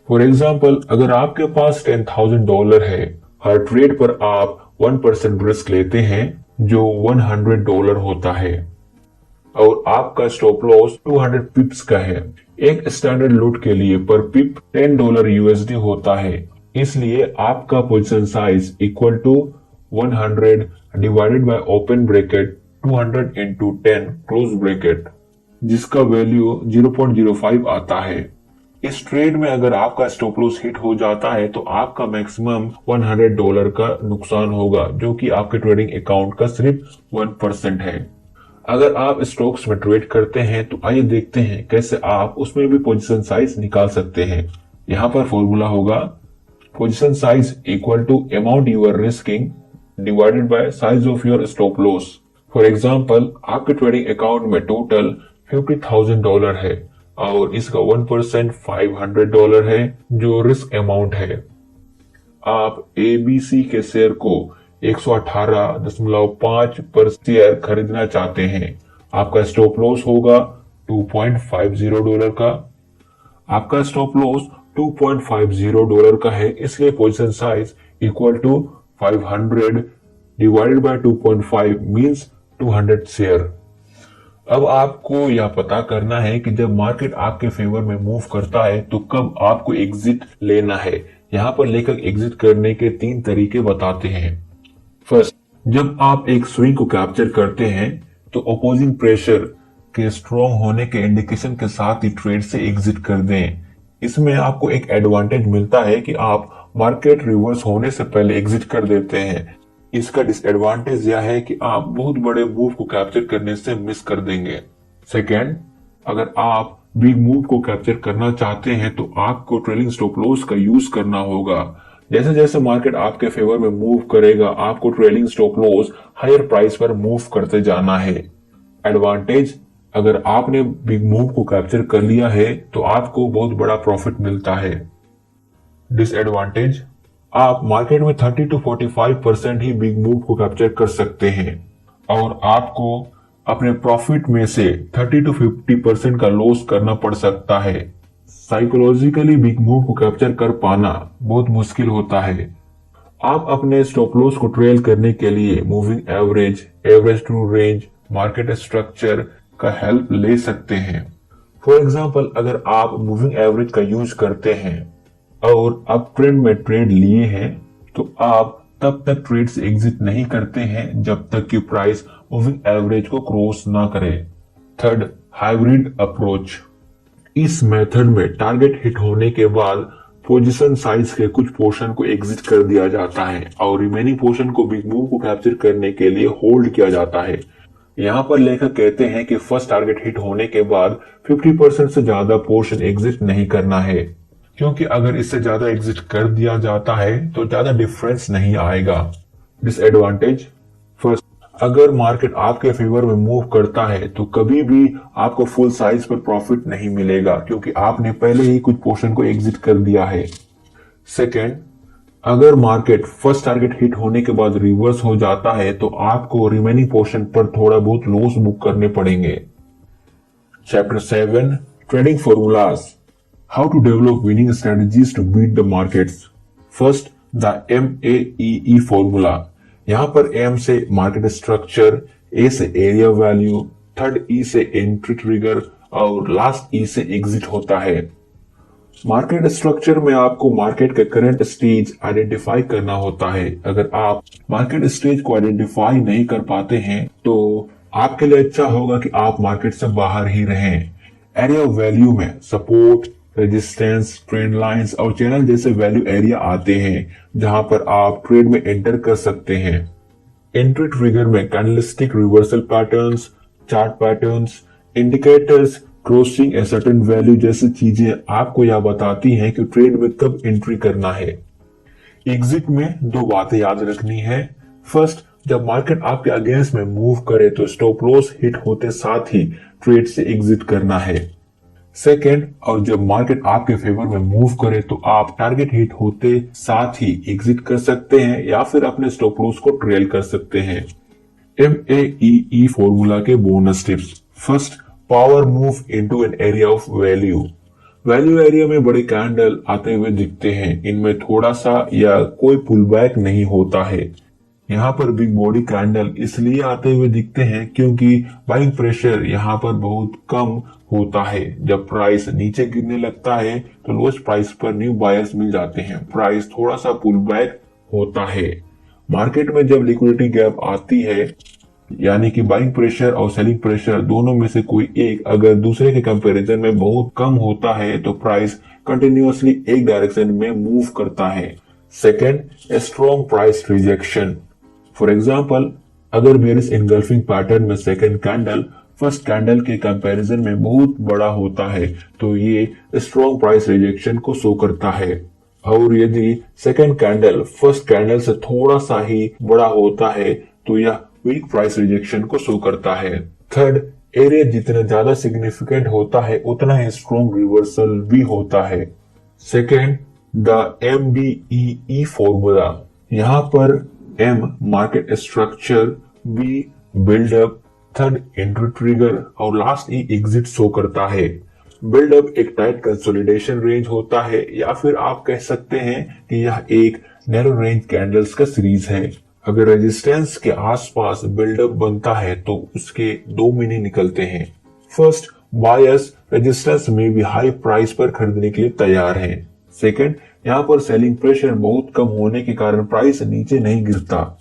For example, अगर आपके पास $10,000 है, हर ट्रेड पर आप 1% रिस्क लेते हैं जो $100 होता है और आपका स्टॉप लॉस 200 पिप्स का है। एक स्टैंडर्ड लॉट के लिए पर पिप $10 USD होता है, इसलिए आपका position size equal to 100 divided by open bracket 200 into 10 close bracket, जिसका वैल्यू 0.05 आता है। इस ट्रेड में अगर आपका स्टॉप लॉस हिट हो जाता है तो आपका मैक्सिमम $100 का नुकसान होगा, जो कि आपके ट्रेडिंग अकाउंट का सिर्फ 1% है। अगर आप स्टॉक्स में ट्रेड करते हैं तो आइए देखते हैं कैसे आप उसमें भी पोजीशन साइज निकाल सकते हैं। यहाँ पर फॉर्मूला होगा position size equal to amount you are risking divided by size of your stop loss. For example, आपके ट्रेडिंग अकाउंट में टोटल $50,000 है और इसका 1% $500 है जो रिस्क अमाउंट है। आप ABC के शेयर को 118.5 पर शेयर खरीदना चाहते हैं। आपका स्टॉप लॉस होगा $2.50 का। आपका स्टॉप लॉस $2.50 का है, इसलिए position size equal to 500 divided by 2.5 means 200 share. अब आपको यह पता करना है कि जब मार्केट आपके फेवर में मूव करता है तो कब आपको एग्जिट लेना है। यहाँ पर लेखक एग्जिट करने के 3 तरीके बताते हैं। फर्स्ट, जब आप एक स्विंग को कैप्चर करते हैं तो अपोजिंग प्रेशर के स्ट्रॉन्ग होने के इंडिकेशन के साथ ही ट्रेड से एग्जिट कर दें। इसमें आपको एक एडवांटेज मिलता है कि आप मार्केट रिवर्स होने से पहले एग्जिट कर देते हैं। इसका डिसएडवांटेज यह है कि आप बहुत बड़े मूव को कैप्चर करने से मिस कर देंगे। सेकेंड, अगर आप बिग मूव को कैप्चर करना चाहते हैं तो आपको ट्रेलिंग स्टॉप लॉस का यूज करना होगा। जैसे जैसे मार्केट आपके फेवर में मूव करेगा, आपको trailing stop loss higher price पर मूव करते जाना है। एडवांटेज, अगर आपने बिग मूव को कैप्चर कर लिया है तो आपको बहुत बड़ा प्रॉफिट मिलता है। डिसएडवांटेज, आप मार्केट में 30 to 45% ही बिग मूव को कैप्चर कर सकते हैं और आपको अपने प्रॉफिट में से 30 to 50% का लॉस करना पड़ सकता है। साइकोलॉजिकली बिग मूव को कैप्चर कर पाना बहुत मुश्किल होता है। आप अपने स्टॉप लॉस को ट्रेल करने के लिए moving average, average to range, market structure का हेल्प ले सकते हैं। फॉर एग्जांपल, अगर आप मूविंग एवरेज का यूज करते हैं और अप ट्रेंड में ट्रेड लिए हैं तो आप तब तक ट्रेड से एग्जिट नहीं करते हैं जब तक कि प्राइस मूविंग एवरेज को क्रॉस ना करे। Third, hybrid approach. इस मेथड में टारगेट हिट होने के बाद पोजीशन साइज के कुछ पोर्शन को एग्जिट कर दिया जाता है और रिमेनिंग पोर्शन को बिग मूव को कैप्चर करने के लिए होल्ड किया जाता है। यहाँ पर लेखक कहते हैं कि फर्स्ट टारगेट हिट होने के बाद 50% से ज्यादा पोर्शन एग्जिट नहीं करना है, क्योंकि अगर इससे ज्यादा एग्जिट कर दिया जाता है तो ज्यादा डिफरेंस नहीं आएगा। डिसएडवांटेज, फर्स्ट, अगर मार्केट आपके फेवर में मूव करता है तो कभी भी आपको फुल साइज पर प्रॉफिट नहीं मिलेगा, क्योंकि आपने पहले ही कुछ पोर्शन को एग्जिट कर दिया है। सेकेंड, अगर मार्केट फर्स्ट टारगेट हिट होने के बाद रिवर्स हो जाता है तो आपको रिमेनिंग पोर्शन पर थोड़ा बहुत लॉस बुक करने पड़ेंगे। Chapter 7, trading formulas, how to develop winning strategies to beat the markets. First, the MAEE formula. यहाँ पर M से मार्केट स्ट्रक्चर, A से एरिया वैल्यू, थर्ड E से एंट्री ट्रिगर और लास्ट E से एग्जिट होता है। मार्केट स्ट्रक्चर में आपको मार्केट का करंट स्टेज आइडेंटिफाई करना होता है। अगर आप मार्केट स्टेज को आइडेंटिफाई नहीं कर पाते हैं तो आपके लिए अच्छा होगा कि आप मार्केट से बाहर ही रहें। एरिया वैल्यू में सपोर्ट, रेजिस्टेंस, ट्रेंड लाइंस और चैनल जैसे वैल्यू एरिया आते हैं जहां पर आप ट्रेड में एंटर कर सकते हैं। एंट्री ट्रिगर में candlestick reversal patterns, chart patterns, indicators crossing a certain value जैसी चीजें आपको यह बताती हैं कि ट्रेड में कब एंट्री करना है। एग्जिट में दो बातें याद रखनी है। फर्स्ट, जब मार्केट आपके अगेंस्ट में मूव करे तो स्टॉप लॉस हिट होते साथ ही ट्रेड से एग्जिट करना है। सेकेंड, और जब मार्केट आपके फेवर में मूव करे तो आप टारगेट हिट होते साथ ही एग्जिट कर सकते हैं या फिर अपने स्टॉप लॉस को ट्रेल कर सकते हैं। MAEE फॉर्मूला के bonus tips. First, power move into an area of value. Value area में बड़े कैंडल आते हुए दिखते हैं। इनमें थोड़ा सा या कोई पुल बैक नहीं होता है। यहाँ पर बिग बॉडी कैंडल इसलिए आते हुए दिखते हैं क्योंकि बाइंग प्रेशर यहाँ पर बहुत कम होता है। जब प्राइस नीचे गिरने लगता है तो लोएस्ट प्राइस पर न्यू बायर्स मिल जाते हैं। प्राइस थोड़ा सा पुल बैक होता है। मार्केट में जब लिक्विडिटी गैप आती है, यानी कि बाइंग प्रेशर और सेलिंग प्रेशर दोनों में से कोई एक अगर दूसरे के कंपैरिजन में बहुत कम होता है तो प्राइस कंटिन्यूअसली एक डायरेक्शन में मूव करता है। Second, strong price rejection. For example, अगर बेरिश इनगल्फिंग पैटर्न में सेकेंड कैंडल फर्स्ट कैंडल के कंपैरिजन में बहुत बड़ा होता है तो ये स्ट्रॉन्ग प्राइस रिजेक्शन को शो करता है। और यदि सेकेंड कैंडल फर्स्ट कैंडल से थोड़ा सा ही बड़ा होता है तो यह वीक प्राइस रिजेक्शन को शो करता है। थर्ड, एरिया जितना ज्यादा सिग्निफिकेंट होता है उतना ही स्ट्रॉन्ग रिवर्सल भी होता है। Second, the MBEE formula. यहाँ पर M market structure, B buildup, third entry trigger और लास्ट E एग्जिट शो करता है। बिल्डअप एक टाइट कंसोलिडेशन रेंज होता है या फिर आप कह सकते हैं कि यह एक नैरो रेंज कैंडल्स का सीरीज है। अगर रेजिस्टेंस के आसपास बिल्डअप बनता है तो उसके दो मीनिंग निकलते हैं। फर्स्ट, बायर्स रेजिस्टेंस में भी हाई प्राइस पर खरीदने के लिए तैयार हैं। सेकंड, यहाँ पर सेलिंग प्रेशर बहुत कम होने के कारण प्राइस नीचे नहीं गिरता।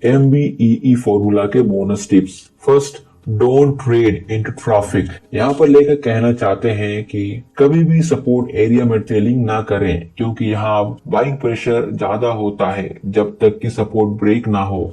MBEE फॉर्मूला के bonus tips. First, don't trade into traffic. यहाँ पर लेकर कहना चाहते हैं कि कभी भी सपोर्ट एरिया में ट्रेलिंग ना करें, क्योंकि यहाँ बाइंग प्रेशर ज्यादा होता है जब तक कि सपोर्ट ब्रेक ना हो।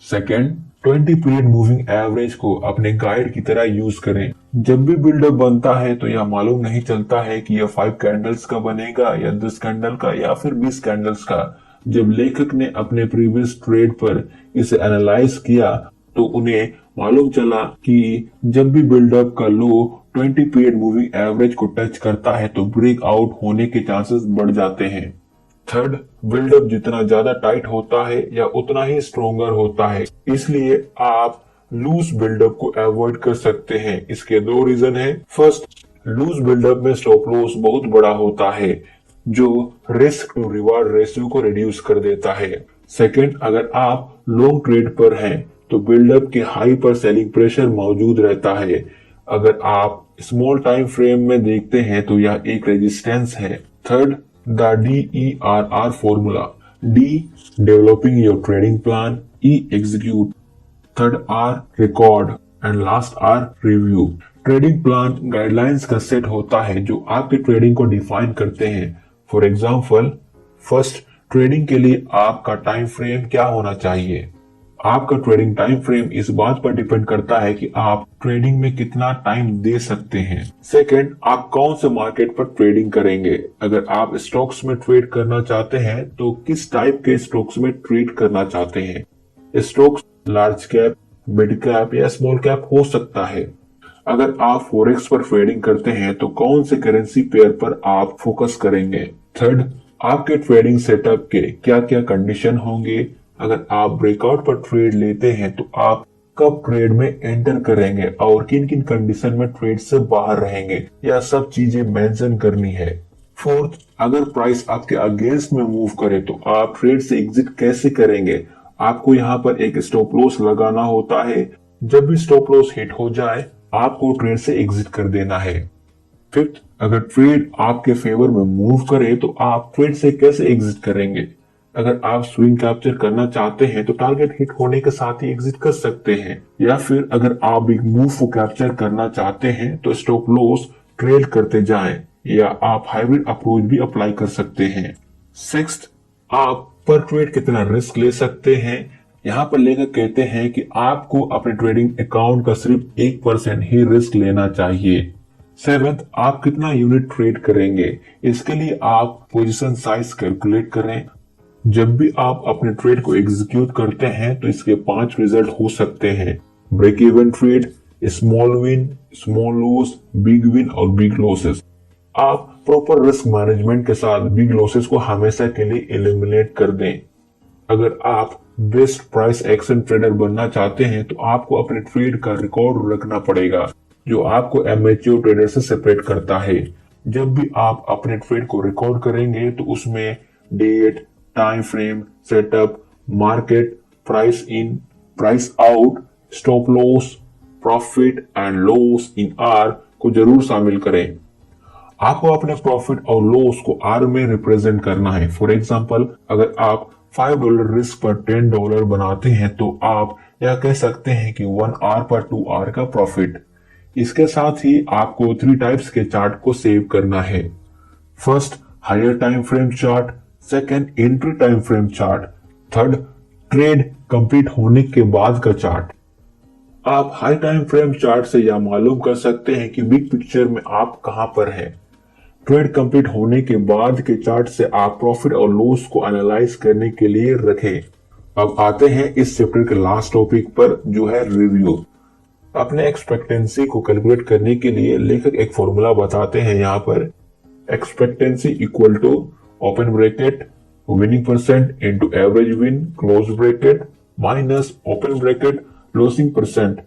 सेकेंड, 20 पीरियड मूविंग एवरेज को अपने गाइड की तरह यूज करें। जब भी बिल्डअप बनता है तो यह मालूम नहीं चलता है कि यह 5 कैंडल्स का बनेगा या 10 कैंडल का या फिर 20 कैंडल्स का। जब लेखक ने अपने प्रीवियस ट्रेड पर इसे एनालाइज किया तो उन्हें मालूम चला कि जब भी बिल्डअप का लो 20 पीरियड मूविंग एवरेज को टच करता है तो ब्रेक आउट होने के चांसेस बढ़ जाते हैं। थर्ड, बिल्डअप जितना ज्यादा टाइट होता है या उतना ही स्ट्रोंगर होता है, इसलिए आप लूज बिल्डअप को अवॉइड कर सकते हैं। इसके दो रीजन है। फर्स्ट, लूज बिल्डअप में स्टॉप लॉस बहुत बड़ा होता है जो रिस्क टू रिवार्ड रेशियो को रिड्यूस कर देता है। सेकंड, अगर आप लॉन्ग ट्रेड पर हैं तो बिल्डअप के हाई पर सेलिंग प्रेशर मौजूद रहता है। अगर आप स्मॉल टाइम फ्रेम में देखते हैं तो यह एक रेजिस्टेंस है। Third, the DERR formula. D, developing your trading plan, E, execute, third R, record and last R, review. Trading plan guidelines का सेट होता है जो आपके ट्रेडिंग को डिफाइन करते हैं। फॉर एग्जाम्पल, फर्स्ट, ट्रेडिंग के लिए आपका टाइम फ्रेम क्या होना चाहिए। आपका ट्रेडिंग टाइम फ्रेम इस बात पर डिपेंड करता है कि आप ट्रेडिंग में कितना टाइम दे सकते हैं। सेकंड, आप कौन से मार्केट पर ट्रेडिंग करेंगे। अगर आप स्टॉक्स में ट्रेड करना चाहते हैं तो किस टाइप के स्टॉक्स में ट्रेड करना चाहते हैं। Stocks large cap, mid cap या स्मॉल कैप हो सकता है। अगर आप फॉरेक्स पर ट्रेडिंग करते हैं तो कौन से करेंसी पेयर पर आप फोकस करेंगे। थर्ड, आपके ट्रेडिंग सेटअप के क्या क्या कंडीशन होंगे। अगर आप ब्रेकआउट पर ट्रेड लेते हैं तो आप कब ट्रेड में एंटर करेंगे और किन किन कंडीशन में ट्रेड से बाहर रहेंगे, यह सब चीजें मेंशन करनी है। फोर्थ, अगर प्राइस आपके अगेंस्ट में मूव करे तो आप ट्रेड से एग्जिट कैसे करेंगे। आपको यहाँ पर एक स्टॉप लॉस लगाना होता है। जब भी स्टॉप लॉस हिट हो जाए आपको ट्रेड से एग्जिट कर देना है। फिफ्थ, अगर ट्रेड आपके फेवर में मूव करे तो आप ट्रेड से कैसे एग्जिट करेंगे। अगर आप स्विंग कैप्चर करना चाहते हैं तो टारगेट हिट होने के साथ ही एग्जिट कर सकते हैं, या फिर अगर आप बिग मूव को कैप्चर करना चाहते हैं तो स्टॉप लॉस ट्रेल करते जाएं, या आप हाइब्रिड अप्रोच भी अप्लाई कर सकते हैं। सिक्स्थ, आप पर ट्रेड कितना रिस्क ले सकते हैं। यहाँ पर लेखक कहते हैं कि आपको अपने ट्रेडिंग अकाउंट का सिर्फ 1% ही रिस्क लेना चाहिए। सेवेंथ, आप कितना यूनिट ट्रेड करेंगे। इसके लिए आप पोजीशन साइज कैलकुलेट करें। जब भी आप अपने ट्रेड को एग्जीक्यूट करते हैं तो इसके 5 रिजल्ट हो सकते हैं। Break even trade, small win, small loss, big win और बिग लॉसेस। आप प्रॉपर रिस्क मैनेजमेंट के साथ बिग लॉसेस को हमेशा के लिए एलिमिनेट कर दें। अगर आप बेस्ट प्राइस एक्शन ट्रेडर बनना चाहते हैं तो आपको अपने ट्रेड का रिकॉर्ड रखना पड़ेगा, जो आपको एमेच्योर ट्रेडर से सेपरेट करता है। जब भी आप अपने ट्रेड को रिकॉर्ड करेंगे तो उसमें date, time frame, setup, market, price in, price out, stop loss, profit and loss in R को जरूर शामिल करें। आपको अपने प्रॉफिट और लॉस को आर में रिप्रेजेंट करना है। फॉर एग्जांपल, अगर आप $5 रिस्क पर $10 बनाते हैं तो आप यह कह सकते हैं कि 1 आवर पर 2 आवर का प्रॉफिट। इसके साथ ही आपको 3 टाइप्स के चार्ट को सेव करना है। First, higher time frame chart. Second, entry time frame chart. Third, trade complete होने के बाद का चार्ट। आप हाई टाइम फ्रेम चार्ट से यह मालूम कर सकते हैं कि बिग पिक्चर में आप कहां पर हैं। ट्रेड कंप्लीट होने के बाद के चार्ट से आप प्रॉफिट और लॉस को एनालाइज करने के लिए रखें। अब आते हैं इस चैप्टर के लास्ट टॉपिक पर, जो है रिव्यू। अपने एक्सपेक्टेंसी को कैलकुलेट करने के लिए लेखक एक फॉर्मूला बताते हैं। यहाँ पर expectancy equal to open bracket winning percent into average win close bracket minus open bracket losing percent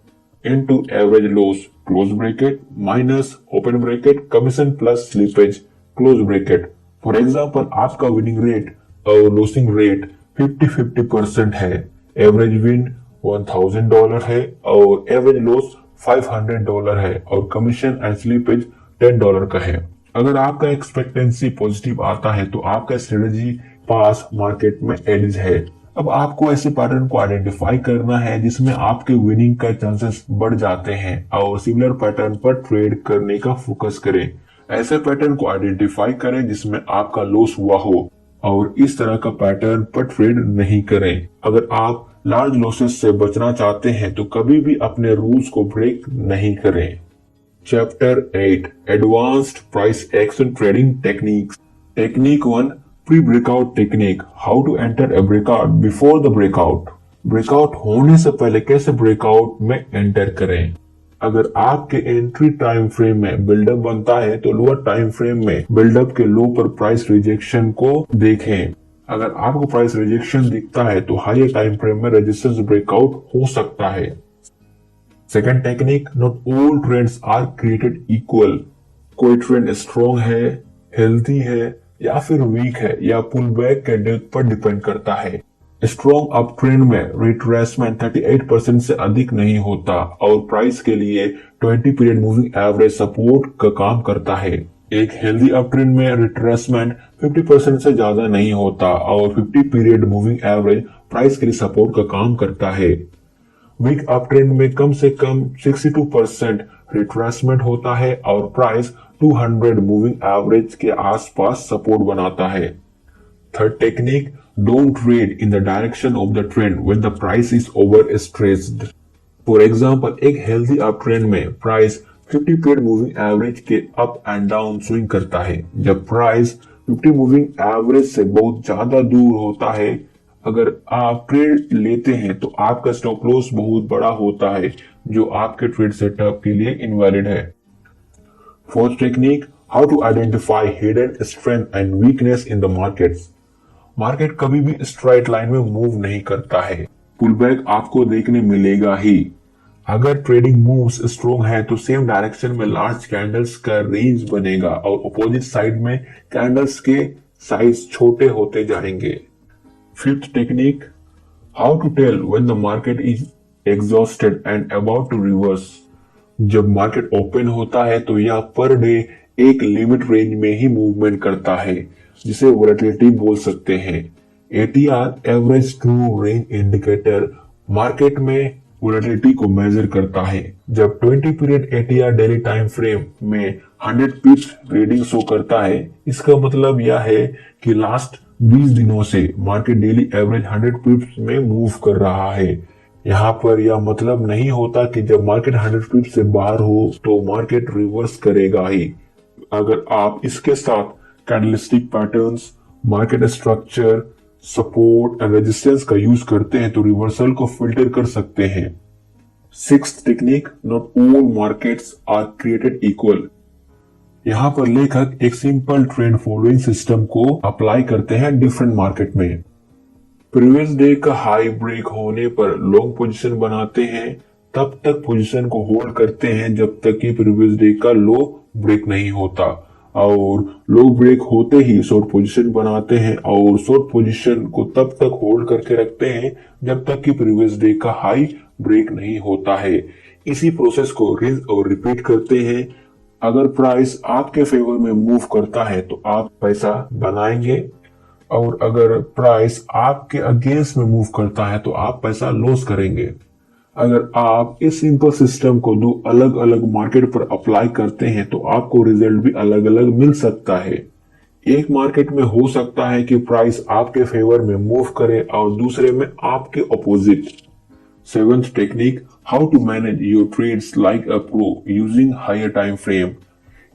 into average loss close bracket minus open bracket commission plus slippage close bracket। For example, आपका विनिंग रेट और लॉसिंग रेट 50-50% है। एवरेज विन $1000 है और एवरेज लॉस $500 है और कमीशन एंड स्लिपेज $10 का है। अगर आपका एक्सपेक्टेंसी पॉजिटिव आता है तो आपका स्ट्रेटेजी पास मार्केट में एज है। अब आपको ऐसे पैटर्न को आइडेंटिफाई करना है जिसमें आपके विनिंग का चांसेस बढ़ जाते हैं और सिमिलर पैटर्न पर ट्रेड करने का फोकस करें। ऐसे पैटर्न को आइडेंटिफाई करें जिसमें आपका लॉस हुआ हो और इस तरह का पैटर्न पर ट्रेड नहीं करें। अगर आप लार्ज लॉसेस से बचना चाहते हैं तो कभी भी अपने रूल्स को ब्रेक नहीं करें। Chapter 8 advanced price action trading techniques. Technique 1 pre breakout technique. How to enter a breakout before the breakout. Breakout होने से पहले कैसे ब्रेकआउट में एंटर करें। अगर आपके एंट्री टाइम फ्रेम में बिल्डअप बनता है तो लोअर टाइम फ्रेम में बिल्डअप के लो पर प्राइस रिजेक्शन को देखें। अगर आपको प्राइस रिजेक्शन दिखता है तो हायर टाइम फ्रेम में रेजिस्टेंस ब्रेकआउट हो सकता है। Second technique, not all trends are created equal. कोई ट्रेंड स्ट्रॉन्ग है, हेल्थी है या फिर वीक है या पुल बैक के डेप्थ पर डिपेंड करता है। स्ट्रॉन्ग अप ट्रेंड में रिट्रेसमेंट 38% से अधिक नहीं होता और प्राइस के लिए 20 पीरियड मूविंग एवरेज सपोर्ट का काम करता है। एक हेल्दी अप ट्रेंड में रिट्रेसमेंट 50% से ज्यादा नहीं होता और 50 पीरियड मूविंग एवरेज प्राइस के लिए सपोर्ट का काम करता है। वीक अप ट्रेंड में कम से कम 62% रिट्रेसमेंट होता है और प्राइस 200 मूविंग एवरेज के आसपास सपोर्ट बनाता है। Third technique, don't trade in the direction of the trend when the price is over stressed. For example, एक हेल्दी अप ट्रेंड में प्राइस 50 पीरियड मूविंग एवरेज के अप एंड डाउन स्विंग करता है। जब प्राइस 50 मूविंग एवरेज से बहुत ज्यादा दूर होता है, अगर आप ट्रेड लेते हैं तो आपका स्टॉप लॉस बहुत बड़ा होता है जो आपके ट्रेड सेटअप के लिए इनवैलिड है। Fourth technique, how to identify hidden strength and weakness in the markets. Market कभी भी स्ट्राइट लाइन में मूव नहीं करता है, पुलबैक आपको देखने मिलेगा ही। अगर ट्रेडिंग मूव्स स्ट्रॉन्ग है तो सेम डायरेक्शन में लार्ज कैंडल्स का रेंज बनेगा और अपोजिट साइड में कैंडल्स के साइज छोटे होते जाएंगे। Fifth technique, how to tell when the market is exhausted and about to reverse. जब मार्केट ओपन होता है तो यह पर डे एक लिमिट रेंज में ही मूवमेंट करता है, जिसे वोलेटिलिटी बोल सकते हैं। ATR average true range indicator market में वोलेटिलिटी को मेजर करता है। जब 20 period ATR daily time frame में 100 पिप्स रीडिंग शो करता है, इसका मतलब यह है कि लास्ट 20 दिनों से मार्केट डेली एवरेज 100 पिप्स में मूव कर रहा है। यहाँ पर यह मतलब नहीं होता कि जब मार्केट 100 पिप्स से बाहर हो तो मार्केट रिवर्स करेगा ही। अगर आप इसके साथ candlestick patterns, market structure, support and resistance का यूज करते हैं तो रिवर्सल को फिल्टर कर सकते हैं। Sixth technique, not all markets are created equal. यहाँ पर लेखक एक सिंपल ट्रेंड फॉलोइंग सिस्टम को अप्लाई करते हैं डिफरेंट मार्केट में। प्रीवियस डे का हाई ब्रेक होने पर लॉन्ग पोजीशन बनाते हैं, तब तक पोजीशन को होल्ड करते हैं जब तक कि प्रीवियस डे का लो ब्रेक नहीं होता, और लो ब्रेक होते ही शॉर्ट पोजीशन बनाते हैं और शॉर्ट पोजीशन को तब तक होल्ड करके रखते हैं जब तक कि प्रीवियस डे का हाई ब्रेक नहीं होता है। इसी प्रोसेस को रिंस और रिपीट करते हैं। अगर प्राइस आपके फेवर में मूव करता है तो आप पैसा बनाएंगे, और अगर प्राइस आपके अगेंस्ट में मूव करता है तो आप पैसा लॉस करेंगे। अगर आप इस सिंपल सिस्टम को दो अलग अलग मार्केट पर अप्लाई करते हैं तो आपको रिजल्ट भी अलग अलग मिल सकता है। एक मार्केट में हो सकता है कि प्राइस आपके फेवर में मूव करे और दूसरे में आपके opposite. Seventh technique, how to manage your trades like a pro using higher time frame.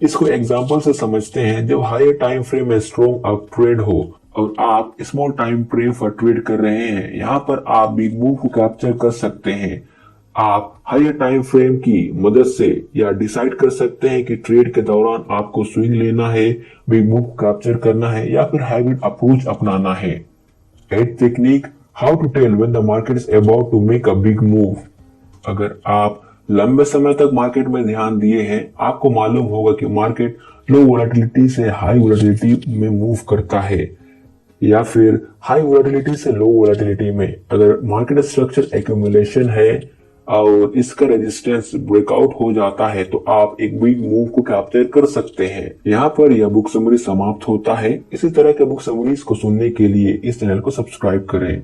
इसको एग्जांपल से समझते हैं। जब हायर टाइम फ्रेम में स्ट्रॉन्ग अप ट्रेड हो और आप स्मॉल टाइम फ्रेम पर ट्रेड कर रहे हैं, यहाँ पर आप बिग मूव को कैप्चर कर सकते हैं। आप हायर टाइम फ्रेम की मदद से या डिसाइड कर सकते हैं कि ट्रेड के दौरान आपको स्विंग लेना है, बिग मूव कैप्चर करना है या फिर हाइब्रिड अप्रोच अपनाना है। Eighth technique, how to tell when the market is about to make a big move. अगर आप लंबे समय तक मार्केट में ध्यान दिए हैं, आपको मालूम होगा कि मार्केट लो वोलेटिलिटी से हाई वोलेटिलिटी में मूव करता है या फिर हाई वोलेटिलिटी से लो वोलेटिलिटी में। अगर मार्केट स्ट्रक्चर एक्यूमुलेशन है और इसका रेजिस्टेंस ब्रेकआउट हो जाता है तो आप एक बिग मूव को कैप्चर कर सकते हैं। यहाँ पर यह बुक समरी समाप्त होता है। इसी तरह के बुक समरीज को सुनने के लिए इस चैनल को सब्सक्राइब करें।